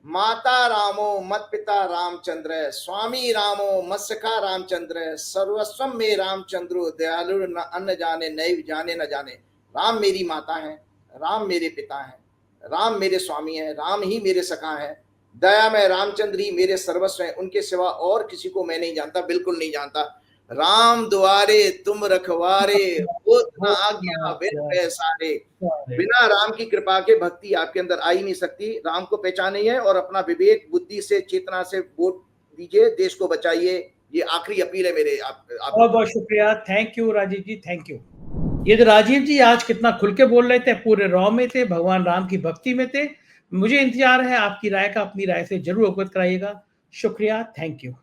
माता रामो मत पिता रामचंद्र, स्वामी रामो मत सखा रामचंद्र, सर्वस्वम में रामचंद्रो, दयालु न अन्न जाने नैव जाने न जाने। राम मेरी माता है, राम मेरे पिता हैं, राम मेरे स्वामी हैं, राम ही मेरे सखा हैं, दया में रामचंद्र ही मेरे सर्वस्व हैं, उनके सिवा और किसी को मैं नहीं जानता, बिल्कुल नहीं जानता। राम दुआरे तुम रखवारे, होत न वो आज्ञा बिन ना पैसारे। अरे! बिना राम की कृपा के भक्ति आपके अंदर आ ही नहीं सकती। राम को पहचानिए और अपना विवेक, बुद्धि से, चेतना से वोट दीजिए, देश को बचाइए। ये आखिरी अपील है मेरे आप बहुत-बहुत शुक्रिया। Thank you Rajiv ji, thank you. ये तो राजीव जी आज कितना खुल के बोल रहे थे, पूरे रॉ में थे, भगवान राम की भक्ति में थे। मुझे इंतज़ार है आपकी राय का, अपनी राय से ज़रूर अवगत कराइएगा। शुक्रिया, थैंक यू।